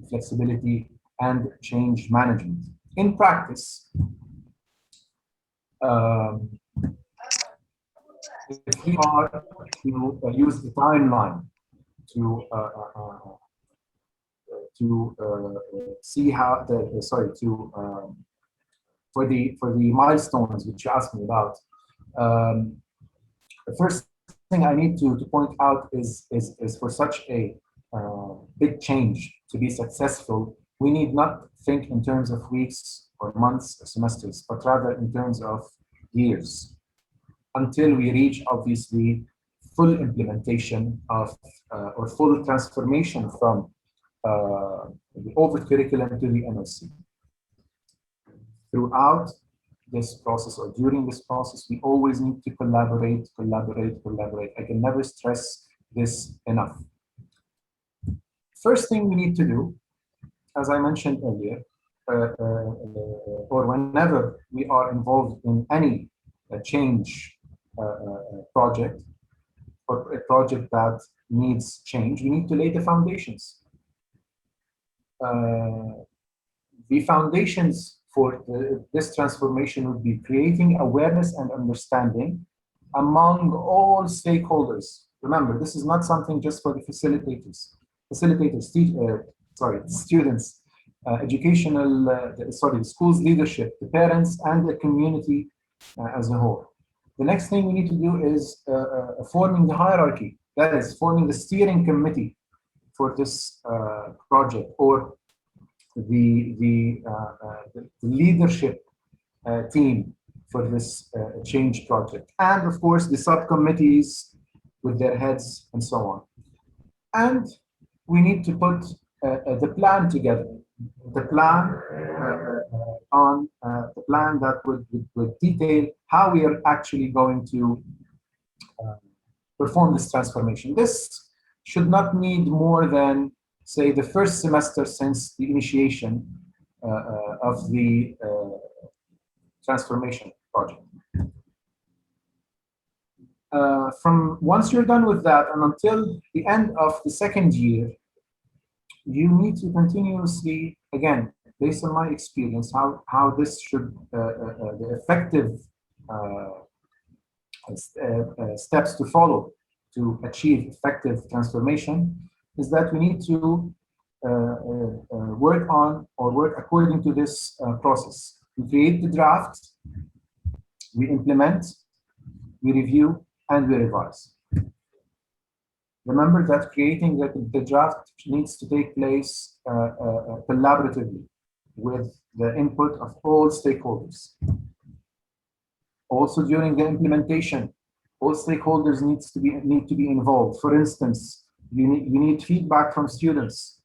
flexibility, and change management. In practice, if we are to use the timeline to see how for the milestones which you asked me about, the first thing I need to point out is for such a big change to be successful, we need not think in terms of weeks or months or semesters, but rather in terms of years, until we reach, obviously, full implementation of or full transformation from the over curriculum to the MLC. Throughout this process, or during this process, we always need to collaborate. I can never stress this enough. First thing we need to do, as I mentioned earlier, or whenever we are involved in any change project, or a project that needs change, we need to lay the foundations. The foundations for this transformation would be creating awareness and understanding among all stakeholders. Remember, this is not something just for the students, the school's leadership, the parents, and the community as a whole. The next thing we need to do is forming the hierarchy, that is, forming the steering committee for this project, or the leadership team for this change project, and of course the subcommittees with their heads and so on. And we need to put the plan together, the plan the plan that would detail how we are actually going to perform this transformation. This should not need more than, say, the first semester since the initiation of the transformation project. From once you're done with that and until the end of the second year, you need to continuously, again, based on my experience, how this should, the effective steps to follow to achieve effective transformation is that we need to work on or work according to this process. We create the draft, we implement, we review, and we revise. Remember that creating the draft needs to take place collaboratively with the input of all stakeholders. Also, during the implementation, all stakeholders need to be involved. For instance, you need feedback from students.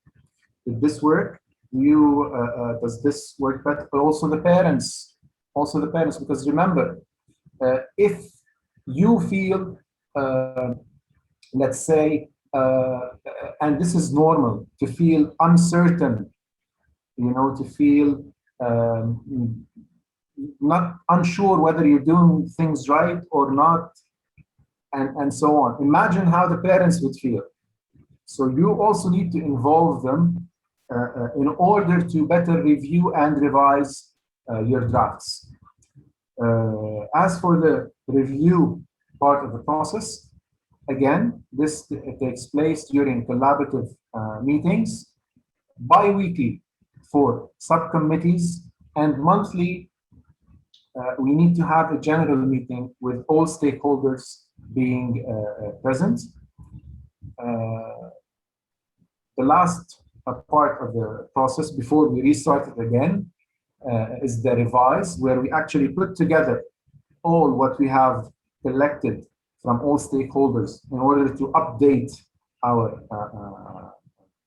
Did this work? Does this work better? But also the parents, because remember, if you feel, let's say, and this is normal, to feel uncertain, to feel not unsure whether you're doing things right or not, and so on. Imagine how the parents would feel. So you also need to involve them in order to better review and revise your drafts. As for the review part of the process, again, this takes place during collaborative meetings, bi-weekly for subcommittees, and monthly we need to have a general meeting with all stakeholders being present. The last part of the process before we restart it again is the revise, where we actually put together all what we have collected from all stakeholders in order to update our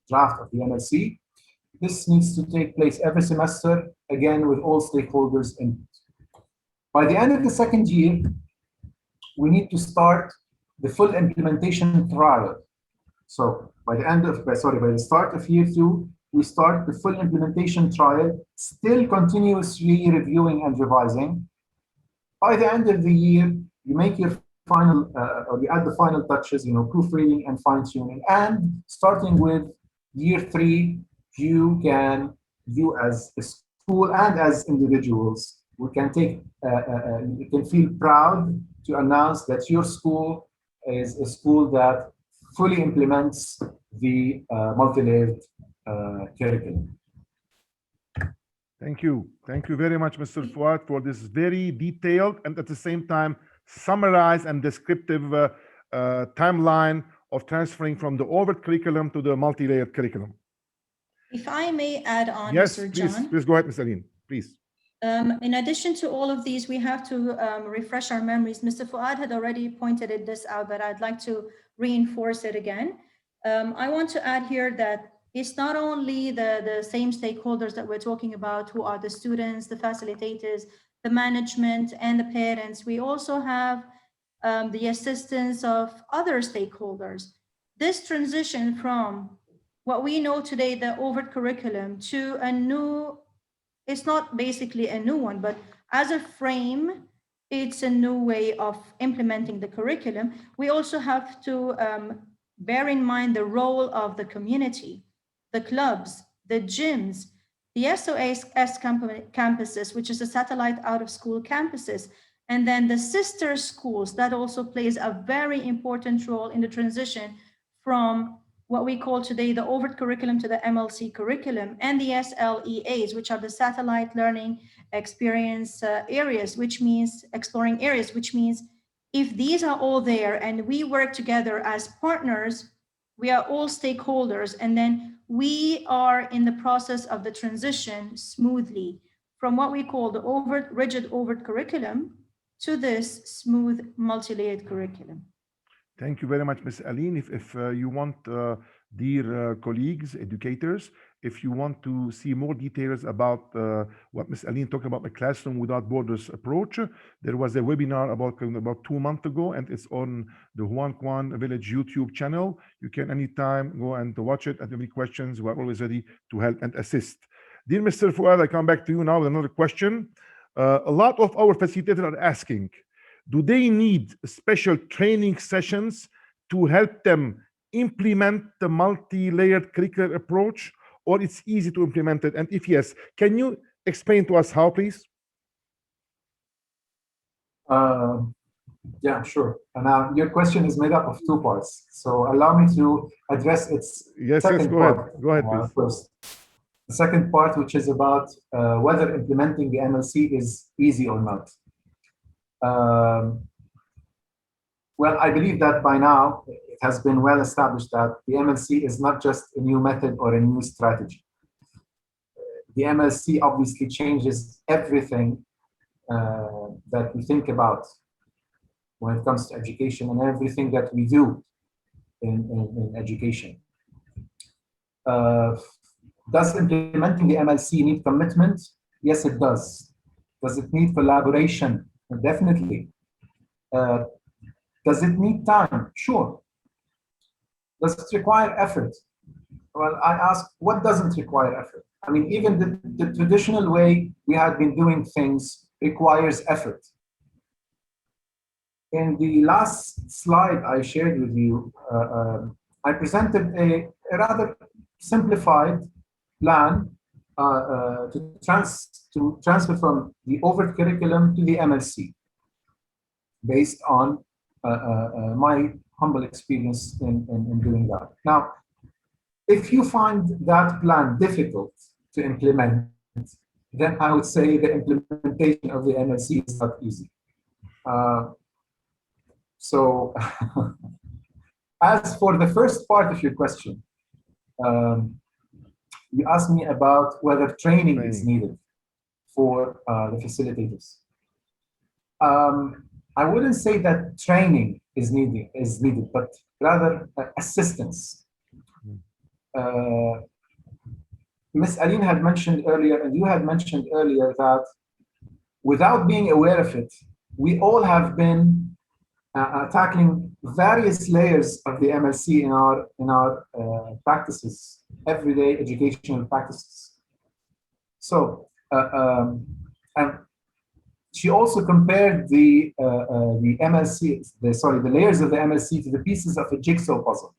draft of the MLC. This needs to take place every semester, again with all stakeholders input. By the end of the second year, we need to start the full implementation trial. So by the start of year 2, we start the full implementation trial, still continuously reviewing and revising. By the end of the year, you make your final, or you add the final touches, proofreading and fine-tuning. And starting with year 3, you as a school and as individuals, we can you can feel proud to announce that your school is a school that fully implements the multi-layered curriculum. Thank you. Thank you very much, Mr. Fouad, for this very detailed and at the same time summarized and descriptive timeline of transferring from the overt curriculum to the multi-layered curriculum. If I may add on, yes, Mr. please, John. please go ahead, Ms. Aline, please. In addition to all of these, we have to refresh our memories. Mr. Fouad had already pointed this out, but I'd like to reinforce it again. I want to add here that it's not only the same stakeholders that we're talking about, who are the students, the facilitators, the management, and the parents. We also have the assistance of other stakeholders. This transition from what we know today, the overt curriculum, to a new it's not basically a new one, but as a frame, it's a new way of implementing the curriculum. We also have to bear in mind the role of the community, the clubs, the gyms, the SOS campuses, which is a satellite out of school campuses, and then the sister schools that also plays a very important role in the transition from what we call today the overt curriculum to the MLC curriculum, and the SLEAs, which are the satellite learning experience areas, which means exploring areas, which means if these are all there and we work together as partners, we are all stakeholders, and then we are in the process of the transition smoothly from what we call the rigid overt curriculum to this smooth multi-layered curriculum. Thank you very much, Ms. Aline. If you want, dear colleagues, educators, if you want to see more details about what Ms. Aline talked about, the Classroom Without Borders approach, there was a webinar about 2 months ago, and it's on the Huan Quan Village YouTube channel. You can anytime go and watch it, and any questions, we're always ready to help and assist. Dear Mr. Fuad, I come back to you now with another question. A lot of our facilitators are asking, do they need special training sessions to help them implement the multi-layered curricular approach, or it's easy to implement it? And if yes, can you explain to us how, please? Yeah, sure. Now, your question is made up of 2 parts. So allow me to address its second part. Go ahead, please. First. The second part, which is about whether implementing the MLC is easy or not. Well, I believe that by now it has been well established that the MLC is not just a new method or a new strategy. The MLC obviously changes everything that we think about when it comes to education and everything that we do in education. Does implementing the MLC need commitment? Yes, it does. Does it need collaboration? Definitely. Does it need time? Sure. Does it require effort? Well, I ask, what doesn't require effort? I mean, even the traditional way we had been doing things requires effort. In the last slide I shared with you, I presented a rather simplified plan to transfer from the overt curriculum to the MLC, based on my humble experience in doing that. Now, if you find that plan difficult to implement, then I would say the implementation of the MLC is not easy. So, as for the first part of your question, you asked me about whether training is needed for the facilitators. I wouldn't say that training is needed, but rather assistance. Ms. Aline had mentioned earlier, and you had mentioned earlier, that without being aware of it, we all have been tackling various layers of the MLC in our practices, everyday educational practices. So, and she also compared the MLC, the layers of the MLC to the pieces of a jigsaw puzzle.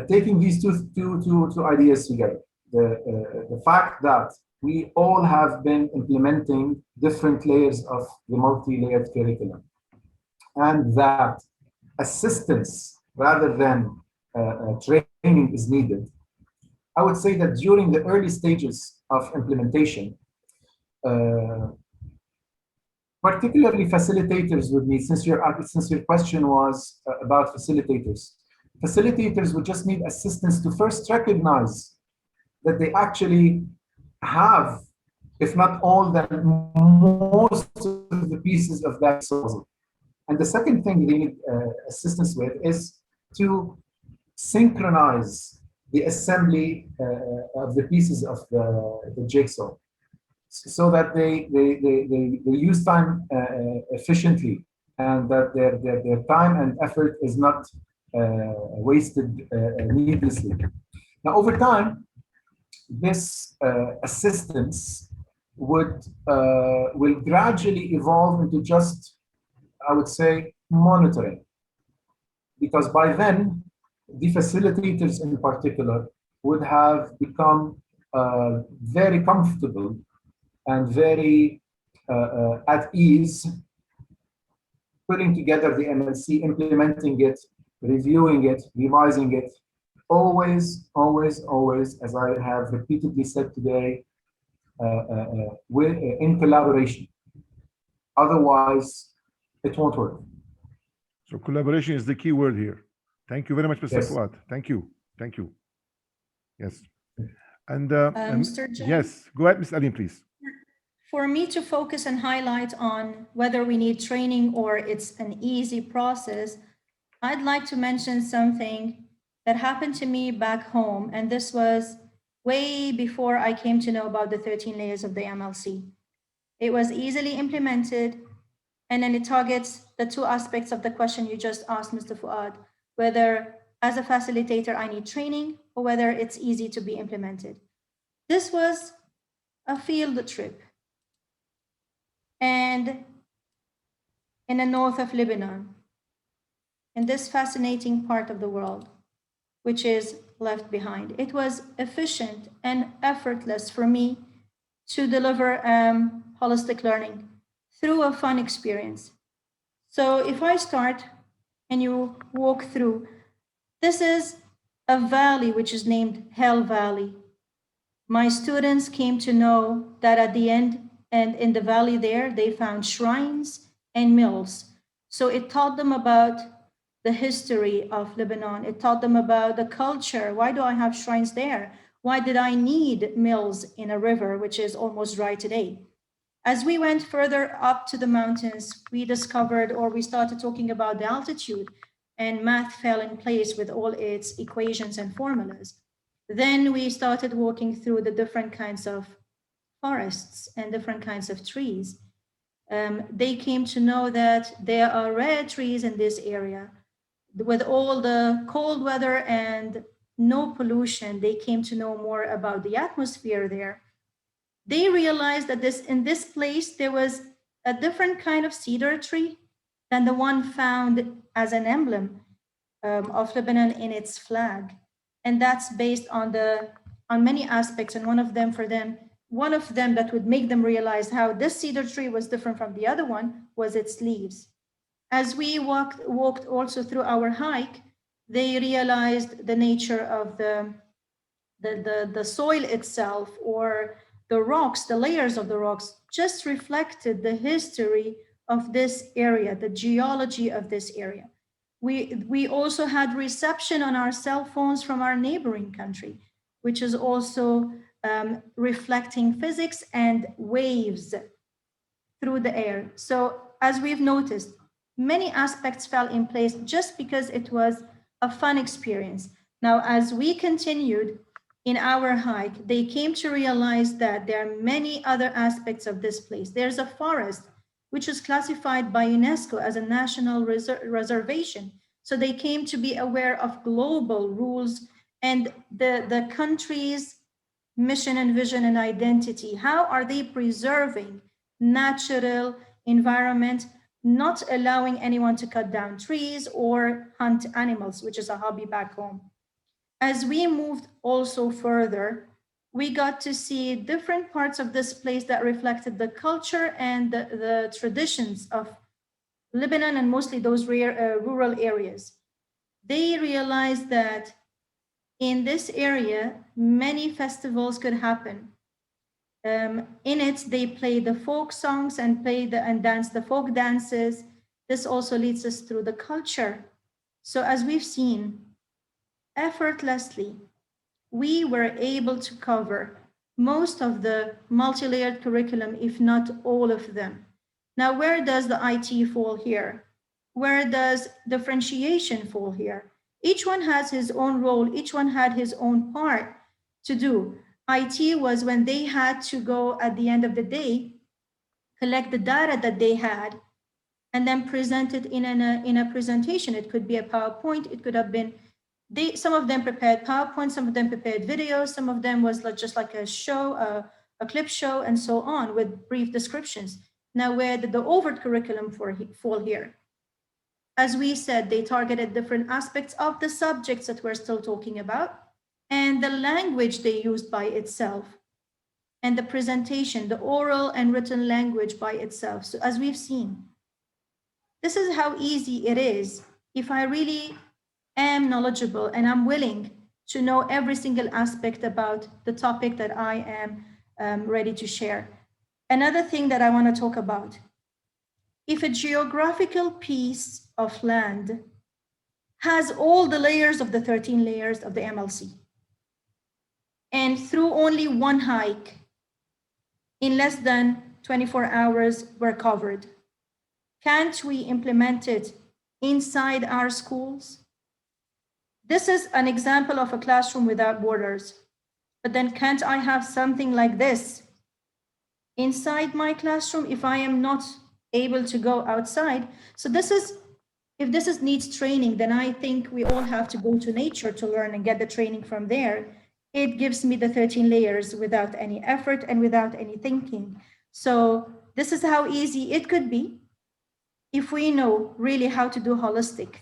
Taking these two ideas together, the fact that we all have been implementing different layers of the multi-layered curriculum, and that assistance rather than training is needed, I would say that during the early stages of implementation, particularly facilitators would need, since your question was about facilitators would just need assistance to first recognize that they actually have, if not all, then most of the pieces of that puzzle. And the second thing they need assistance with is to synchronize the assembly of the pieces of the jigsaw, so that they use time efficiently, and that their time and effort is not wasted needlessly. Now, over time, this assistance will gradually evolve into just, I would say, monitoring. Because by then, the facilitators in particular would have become very comfortable and very at ease putting together the MLC, implementing it, reviewing it, revising it, always, always, always, as I have repeatedly said today, in collaboration. Otherwise, it won't work. So collaboration is the key word here. Thank you very much, Mr. Yes. Fuad. Thank you. Thank you. Yes. And Mr. Jan? yes, go ahead, Ms. Aline, please. For me to focus and highlight on whether we need training or it's an easy process, I'd like to mention something that happened to me back home, and this was way before I came to know about the 13 layers of the MLC. It was easily implemented, and then it targets the two aspects of the question you just asked, Mr. Fuad, whether as a facilitator I need training or whether it's easy to be implemented. This was a field trip, and in the north of Lebanon, in this fascinating part of the world, which is left behind. It was efficient and effortless for me to deliver holistic learning through a fun experience. So if I start and you walk through, this is a valley which is named Hell Valley. My students came to know that at the end and in the valley there, they found shrines and mills. So it taught them about the history of Lebanon. It taught them about the culture. Why do I have shrines there? Why did I need mills in a river, which is almost dry today? As we went further up to the mountains, we discovered, or we started talking about the altitude, and math fell in place with all its equations and formulas. Then we started walking through the different kinds of forests and different kinds of trees. They came to know that there are rare trees in this area. With all the cold weather and no pollution, they came to know more about the atmosphere there. They realized that in this place, there was a different kind of cedar tree than the one found as an emblem of Lebanon in its flag. And that's based on many aspects. And one of them that would make them realize how this cedar tree was different from the other one was its leaves. As we walked also through our hike, they realized the nature of the soil itself, or the rocks, the layers of the rocks, just reflected the history of this area, the geology of this area. We also had reception on our cell phones from our neighboring country, which is also reflecting physics and waves through the air. So as we've noticed, many aspects fell in place just because it was a fun experience. Now, as we continued in our hike, they came to realize that there are many other aspects of this place. There's a forest, which is classified by UNESCO as a national reservation. So they came to be aware of global rules and the country's mission and vision and identity. How are they preserving natural environment, not allowing anyone to cut down trees or hunt animals, which is a hobby back home? As we moved also further, we got to see different parts of this place that reflected the culture and the traditions of Lebanon, and mostly those rural areas. They realized that in this area, many festivals could happen. In it, they play the folk songs and dance the folk dances. This also leads us through the culture. So as we've seen, effortlessly, we were able to cover most of the multi-layered curriculum, if not all of them. Now, where does the IT fall here? Where does differentiation fall here? Each one has his own role. Each one had his own part to do. IT was when they had to go at the end of the day, collect the data that they had, and then present it in a presentation. It could be a PowerPoint. It could have been some of them prepared PowerPoint, some of them prepared videos, some of them was just like a show, a clip show, and so on with brief descriptions. Now, where did the overt curriculum fall here? As we said, they targeted different aspects of the subjects that we're still talking about, and the language they used by itself, and the presentation, the oral and written language by itself. So as we've seen, this is how easy it is if I really am knowledgeable and I'm willing to know every single aspect about the topic that I am ready to share. Another thing that I want to talk about, if a geographical piece of land has all the layers of the 13 layers of the MLC, and through only one hike, in less than 24 hours, we're covered, can't we implement it inside our schools? This is an example of a classroom without borders, but then can't I have something like this inside my classroom if I am not able to go outside? So if this needs training, then I think we all have to go to nature to learn and get the training from there. It gives me the 13 layers without any effort and without any thinking. So this is how easy it could be if we know really how to do holistic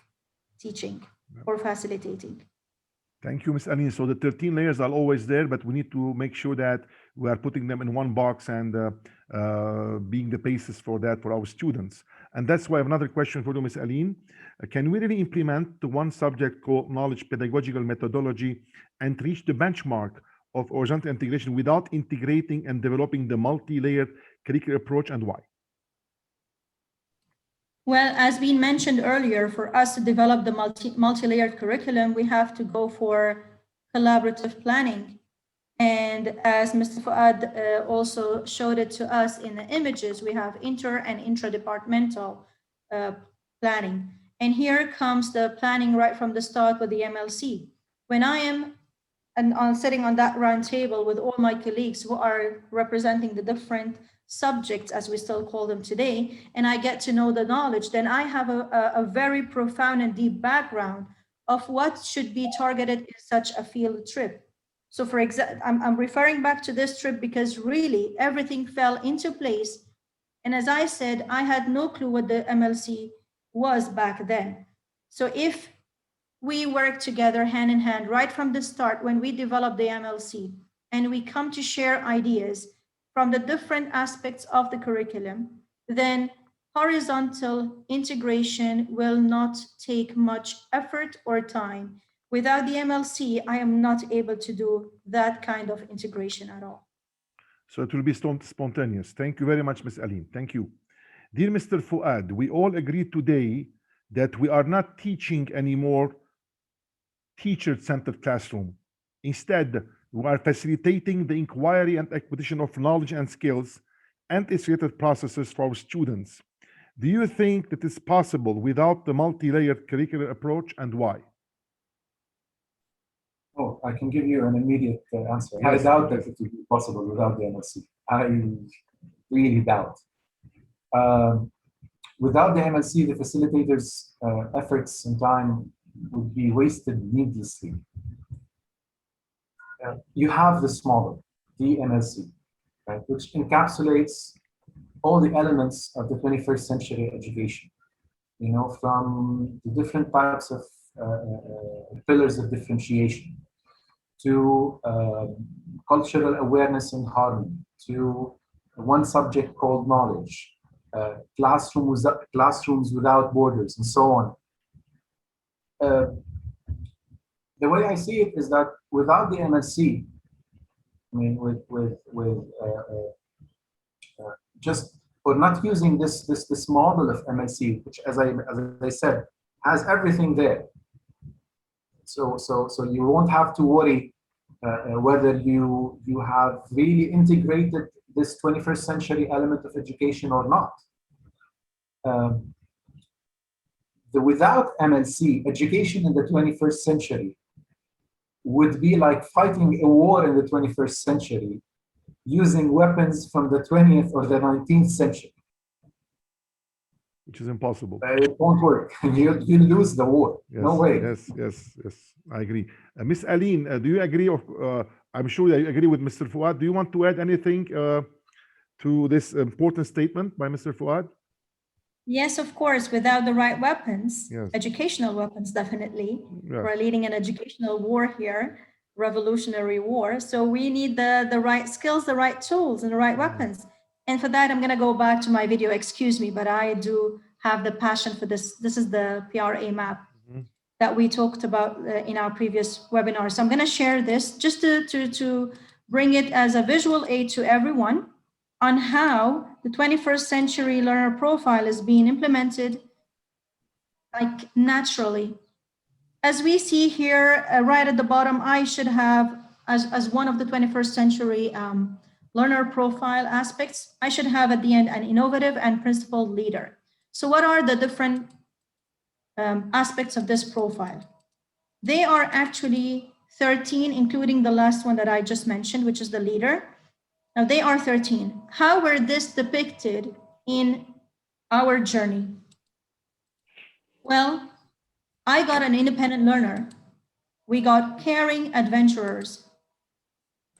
teaching or facilitating. Thank you, Ms. Aline. So the 13 layers are always there, but we need to make sure that we are putting them in one box and being the basis for that for our students. And that's why I have another question for you, Ms. Aline. Can we really implement the one subject called knowledge pedagogical methodology and reach the benchmark of horizontal integration without integrating and developing the multi-layered curricular approach, and why? Well, as we mentioned earlier, for us to develop the multi-layered curriculum, we have to go for collaborative planning. And as Mr. Fuad also showed it to us in the images, we have inter and intra-departmental planning. And here comes the planning right from the start with the MLC. When I am sitting on that round table with all my colleagues who are representing the different subjects, as we still call them today, and I get to know the knowledge, then I have a very profound and deep background of what should be targeted in such a field trip. So for example, I'm referring back to this trip because really everything fell into place. And as I said, I had no clue what the MLC was back then. So if we work together hand in hand right from the start when we develop the MLC and we come to share ideas from the different aspects of the curriculum, then horizontal integration will not take much effort or time. Without the MLC, I am not able to do that kind of integration at all. So it will be spontaneous. Thank you very much, Ms. Aline. Thank you. Dear Mr. Fuad, we all agree today that we are not teaching anymore teacher-centered classroom. Instead, we are facilitating the inquiry and acquisition of knowledge and skills and its related processes for our students. Do you think that is possible without the multi-layered curricular approach, and why? Oh, I can give you an immediate answer. Yes. I doubt that it would be possible without the MLC. I really doubt. Without the MLC, the facilitators' efforts and time would be wasted needlessly. You have this model, the MLC, right, which encapsulates all the elements of the 21st century education, you know, from the different types of pillars of differentiation to cultural awareness and harmony, to one subject called knowledge, classrooms without borders, and so on. The way I see it is that without the MLC, I mean, just or not using this model of MLC, which, as I said, has everything there. So you won't have to worry whether you have really integrated this 21st century element of education or not. Without MLC, education in the 21st century would be like fighting a war in the 21st century using weapons from the 20th or the 19th century. which is impossible. It won't work. You lose the war. Yes, No way. yes, I agree. Miss Aline, do you agree? I'm sure that you agree with Mr. Fuad. Do you want to add anything to this important statement by Mr. Fuad? Yes, of course. Without the right weapons, Yes. educational weapons, definitely. Yeah. We're leading an educational war here, revolutionary war. So we need the right skills, the right tools, and the right weapons. And for that, I'm going to go back to my video. Excuse me, but I do have the passion for this. This is the PRA map that we talked about in our previous webinar. So I'm going to share this just to bring it as a visual aid to everyone on how the 21st century learner profile is being implemented like naturally. As we see here, right at the bottom, I should have, as one of the 21st century learner profile aspects, I should have at the end an innovative and principled leader. So what are the different aspects of this profile? They are actually 13, including the last one that I just mentioned, which is the leader. Now they are 13. How were this depicted in our journey? Well, I got an independent learner. We got caring adventurers.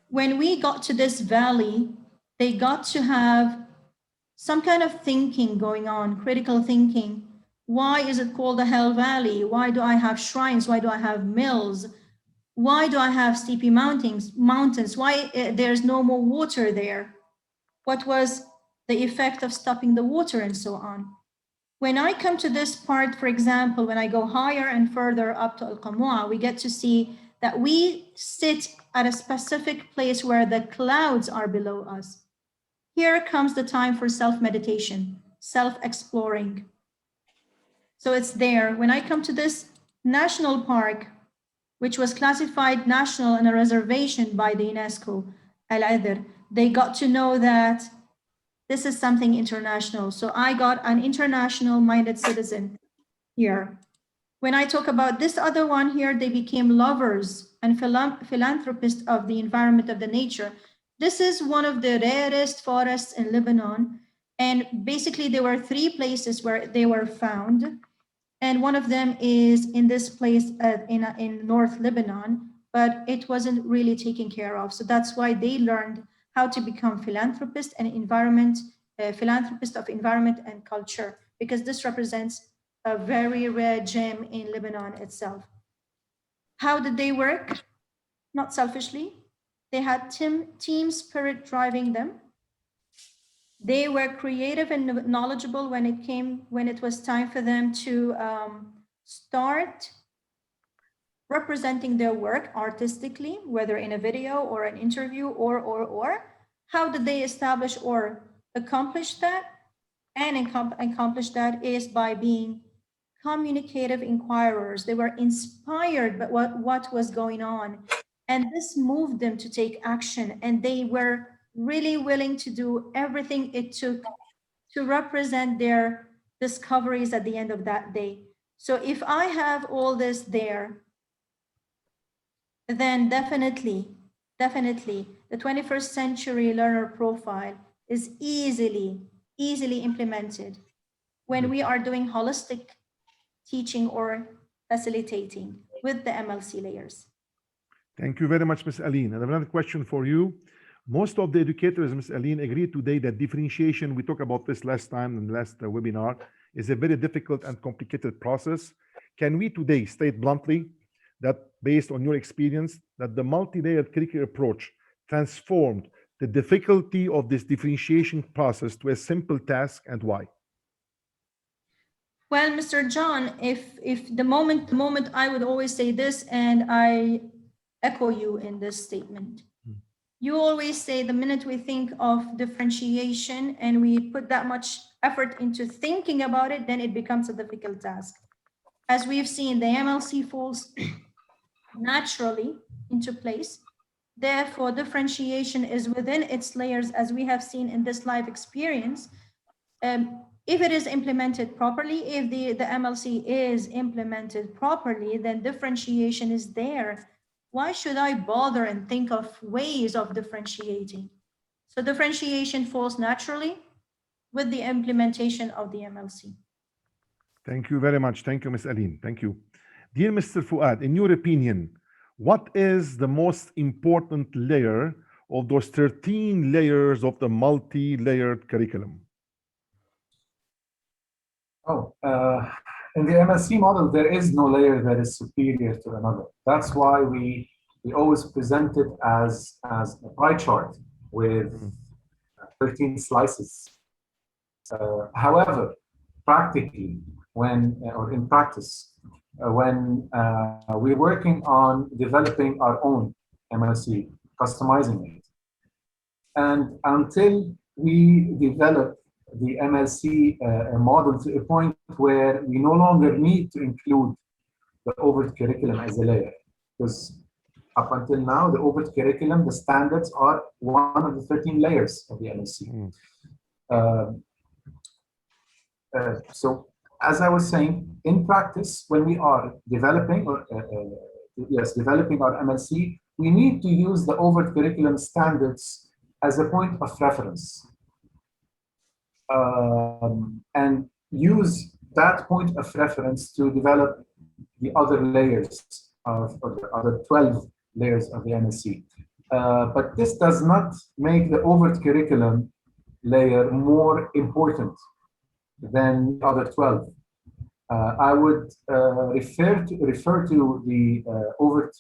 When we got to this valley, they got to have some kind of thinking going on, critical thinking. Why is it called the Hell Valley? Why do I have shrines? Why do I have mills? Why do I have steepy mountains? Why there's no more water there? What was the effect of stopping the water and so on? When I come to this part, for example, when I go higher and further up to Al-Qamua, we get to see that we sit at a specific place where the clouds are below us. Here comes the time for self-meditation, self-exploring. So it's there. When I come to this national park, which was classified national and a reservation by the UNESCO, Al-Adr, they got to know that this is something international. So I got an international minded citizen here. When I talk about this other one here, they became lovers and philanthropists of the environment, of the nature. This is one of the rarest forests in Lebanon. And basically there were 3 places where they were found. And one of them is in this place in North Lebanon, but it wasn't really taken care of. So that's why they learned how to become philanthropists and philanthropist of environment and culture, because this represents a very rare gem in Lebanon itself. How did they work? Not selfishly. They had team spirit driving them. They were creative and knowledgeable when it was time for them to start representing their work artistically, whether in a video or an interview or. How did they establish or accomplish that? And accomplish that is by being communicative inquirers. They were inspired by what was going on. And this moved them to take action. And they were really willing to do everything it took to represent their discoveries at the end of that day. So if I have all this there, then definitely the 21st century learner profile is easily implemented when we are doing holistic teaching or facilitating with the MLC layers. Thank you very much, Ms. Aline. And another question for you. Most of the educators, Ms. Aline, agree today that differentiation, we talked about this last time in the last webinar, is a very difficult and complicated process. Can we today state bluntly that, based on your experience, that the multi-layered curricular approach transformed the difficulty of this differentiation process to a simple task, and why? Well, Mr. John, if the moment I would always say this, and I echo you in this statement. You always say the minute we think of differentiation and we put that much effort into thinking about it, then it becomes a difficult task. As we've seen, the MLC falls naturally into place. Therefore, differentiation is within its layers, as we have seen in this live experience. If it is implemented properly, if the MLC is implemented properly, then differentiation is there. Why should I bother and think of ways of differentiating? So differentiation falls naturally with the implementation of the MLC. Thank you very much. Thank you, Ms. Aline. Thank you. Dear Mr. Fuad, in your opinion, what is the most important layer of those 13 layers of the multi-layered curriculum? Oh, in the MSc model, there is no layer that is superior to another. That's why we always present it as a pie chart with 13 slices. However, practically, or in practice, when we're working on developing our own MSc, customizing it, and until we develop the MSc model to a point where we no longer need to include the overt curriculum as a layer, because up until now, the overt curriculum, the standards are one of the 13 layers of the MSc. So, as I was saying, in practice, when we are developing developing our MSc, we need to use the overt curriculum standards as a point of reference, and use that point of reference to develop the other layers or the other 12 layers of the MSc. But this does not make the overt curriculum layer more important than the other 12. I would refer to the overt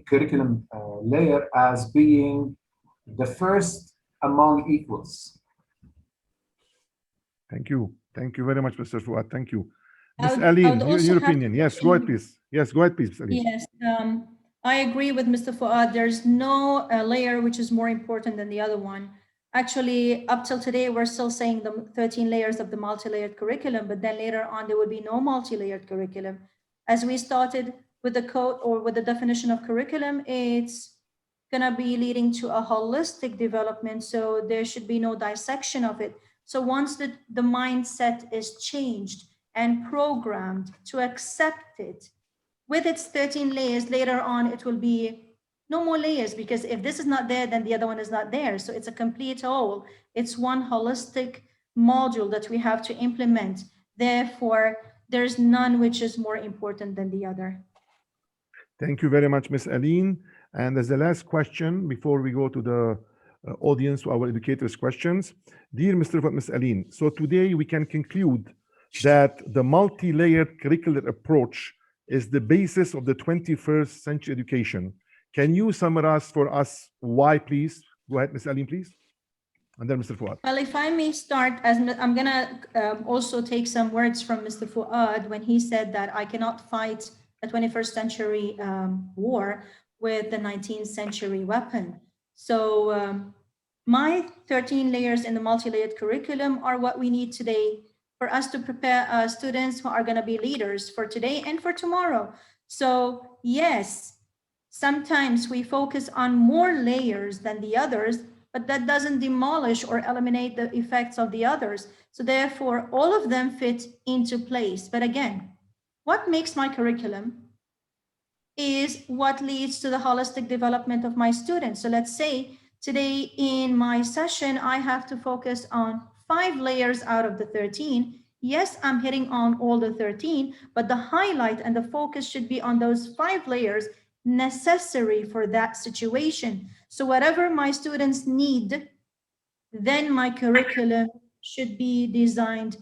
curriculum layer as being the first among equals. Thank you. Thank you very much, Mr. Fuad. Thank you. I Ms. would Aline, also your have opinion. to Yes, go ahead, please. Yes, go ahead, please, Ms. Aline. Yes, I agree with Mr. Fuad. There's no layer which is more important than the other one. Actually, up till today, we're still saying the 13 layers of the multi-layered curriculum, but then later on, there would be no multi-layered curriculum. As we started with the code or with the definition of curriculum, it's gonna be leading to a holistic development, so there should be no dissection of it. So once the mindset is changed and programmed to accept it, with its 13 layers, later on, it will be no more layers, because if this is not there, then the other one is not there. So it's a complete whole. It's one holistic module that we have to implement. Therefore, there's none which is more important than the other. Thank you very much, Ms. Aline. And as the last question, before we go to the audience, to our educators' questions, dear Mr. Fuad, Ms. Aline, so today we can conclude that the multi-layered curricular approach is the basis of the 21st century education. Can you summarize for us why, please? Go ahead, Ms. Aline, please. And then Mr. Fuad. Well, if I may start, as I'm gonna also take some words from Mr. Fuad when he said that I cannot fight the 21st century war with the 19th century weapon. So my 13 layers in the multi-layered curriculum are what we need today for us to prepare students who are going to be leaders for today and for tomorrow. So yes, sometimes we focus on more layers than the others, but that doesn't demolish or eliminate the effects of the others. So therefore, all of them fit into place. But again, what makes my curriculum is what leads to the holistic development of my students. So let's say today in my session, I have to focus on 5 layers out of the 13. Yes, I'm hitting on all the 13, but the highlight and the focus should be on those 5 layers necessary for that situation. So whatever my students need, then my curriculum should be designed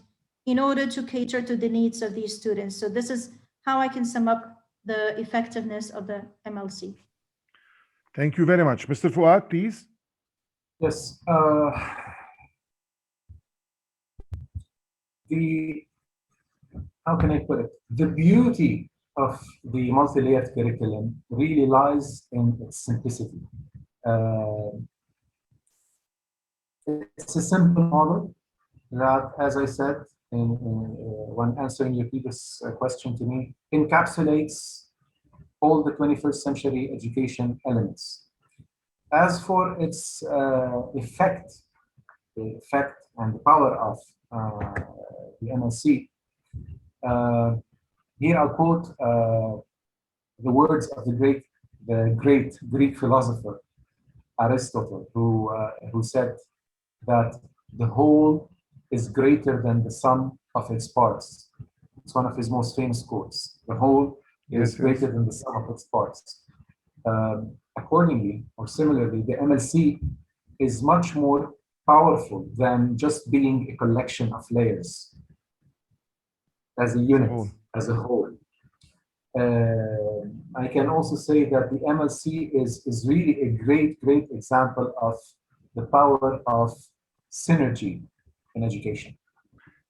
in order to cater to the needs of these students. So this is how I can sum up the effectiveness of the MLC. Thank you very much. Mr. Fuad, please. Yes. How can I put it? The beauty of the multi-layered curriculum really lies in its simplicity. It's a simple model that, as I said, when answering your previous question to me, encapsulates all the 21st century education elements. As for its effect and the power of the MSc, here I'll quote the words of the great Greek philosopher Aristotle, who said that the whole is greater than the sum of its parts. It's one of his most famous quotes. The whole is greater than the sum of its parts. Accordingly, or similarly, the MLC is much more powerful than just being a collection of layers as a unit, as a whole. I can also say that the MLC is really a great example of the power of synergy in education.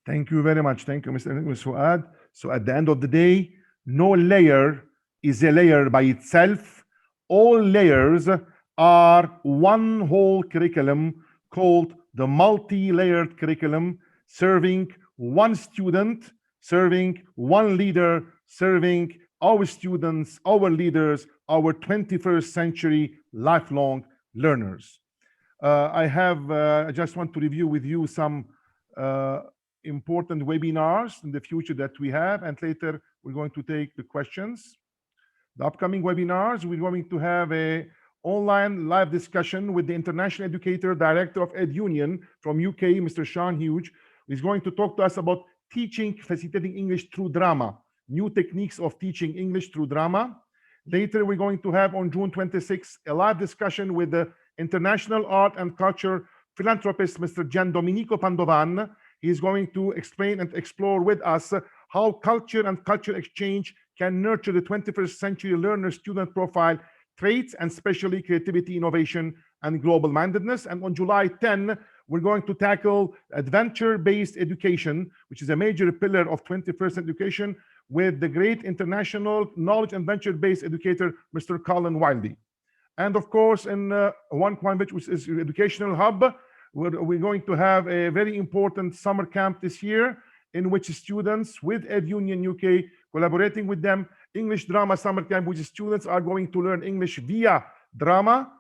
Thank you very much. Thank you, Mr. Fuad. So at the end of the day, no layer is a layer by itself. All layers are one whole curriculum called the multi-layered curriculum, serving one student, serving one leader, serving our students, our leaders, our 21st century lifelong learners. I just want to review with you some important webinars in the future that we have, and later we're going to take the questions. The upcoming webinars, we're going to have a online live discussion with the International Educator Director of EdUnion from UK, Mr. Sean Hughes. He's going to talk to us about teaching, facilitating English through drama, new techniques of teaching English through drama. Later, we're going to have on June 26th, a live discussion with the International Art and Culture philanthropist, Mr. Gian Domenico Pandovan. He's going to explain and explore with us how culture and cultural exchange can nurture the 21st century learner student profile traits, and especially creativity, innovation, and global mindedness. And on July 10, we're going to tackle adventure-based education, which is a major pillar of 21st education, with the great international knowledge and venture-based educator, Mr. Colin Wiley. And of course, in one point, which is Educational Hub, we're going to have a very important summer camp this year, in which students with EdUnion UK, collaborating with them, English Drama Summer Camp, which students are going to learn English via drama.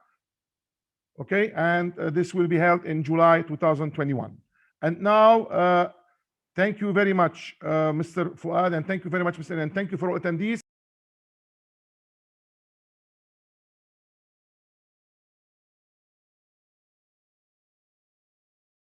Okay, and this will be held in July 2021. And now, thank you very much, Mr. Fuad, and thank you very much, Mr. And thank you for all attendees.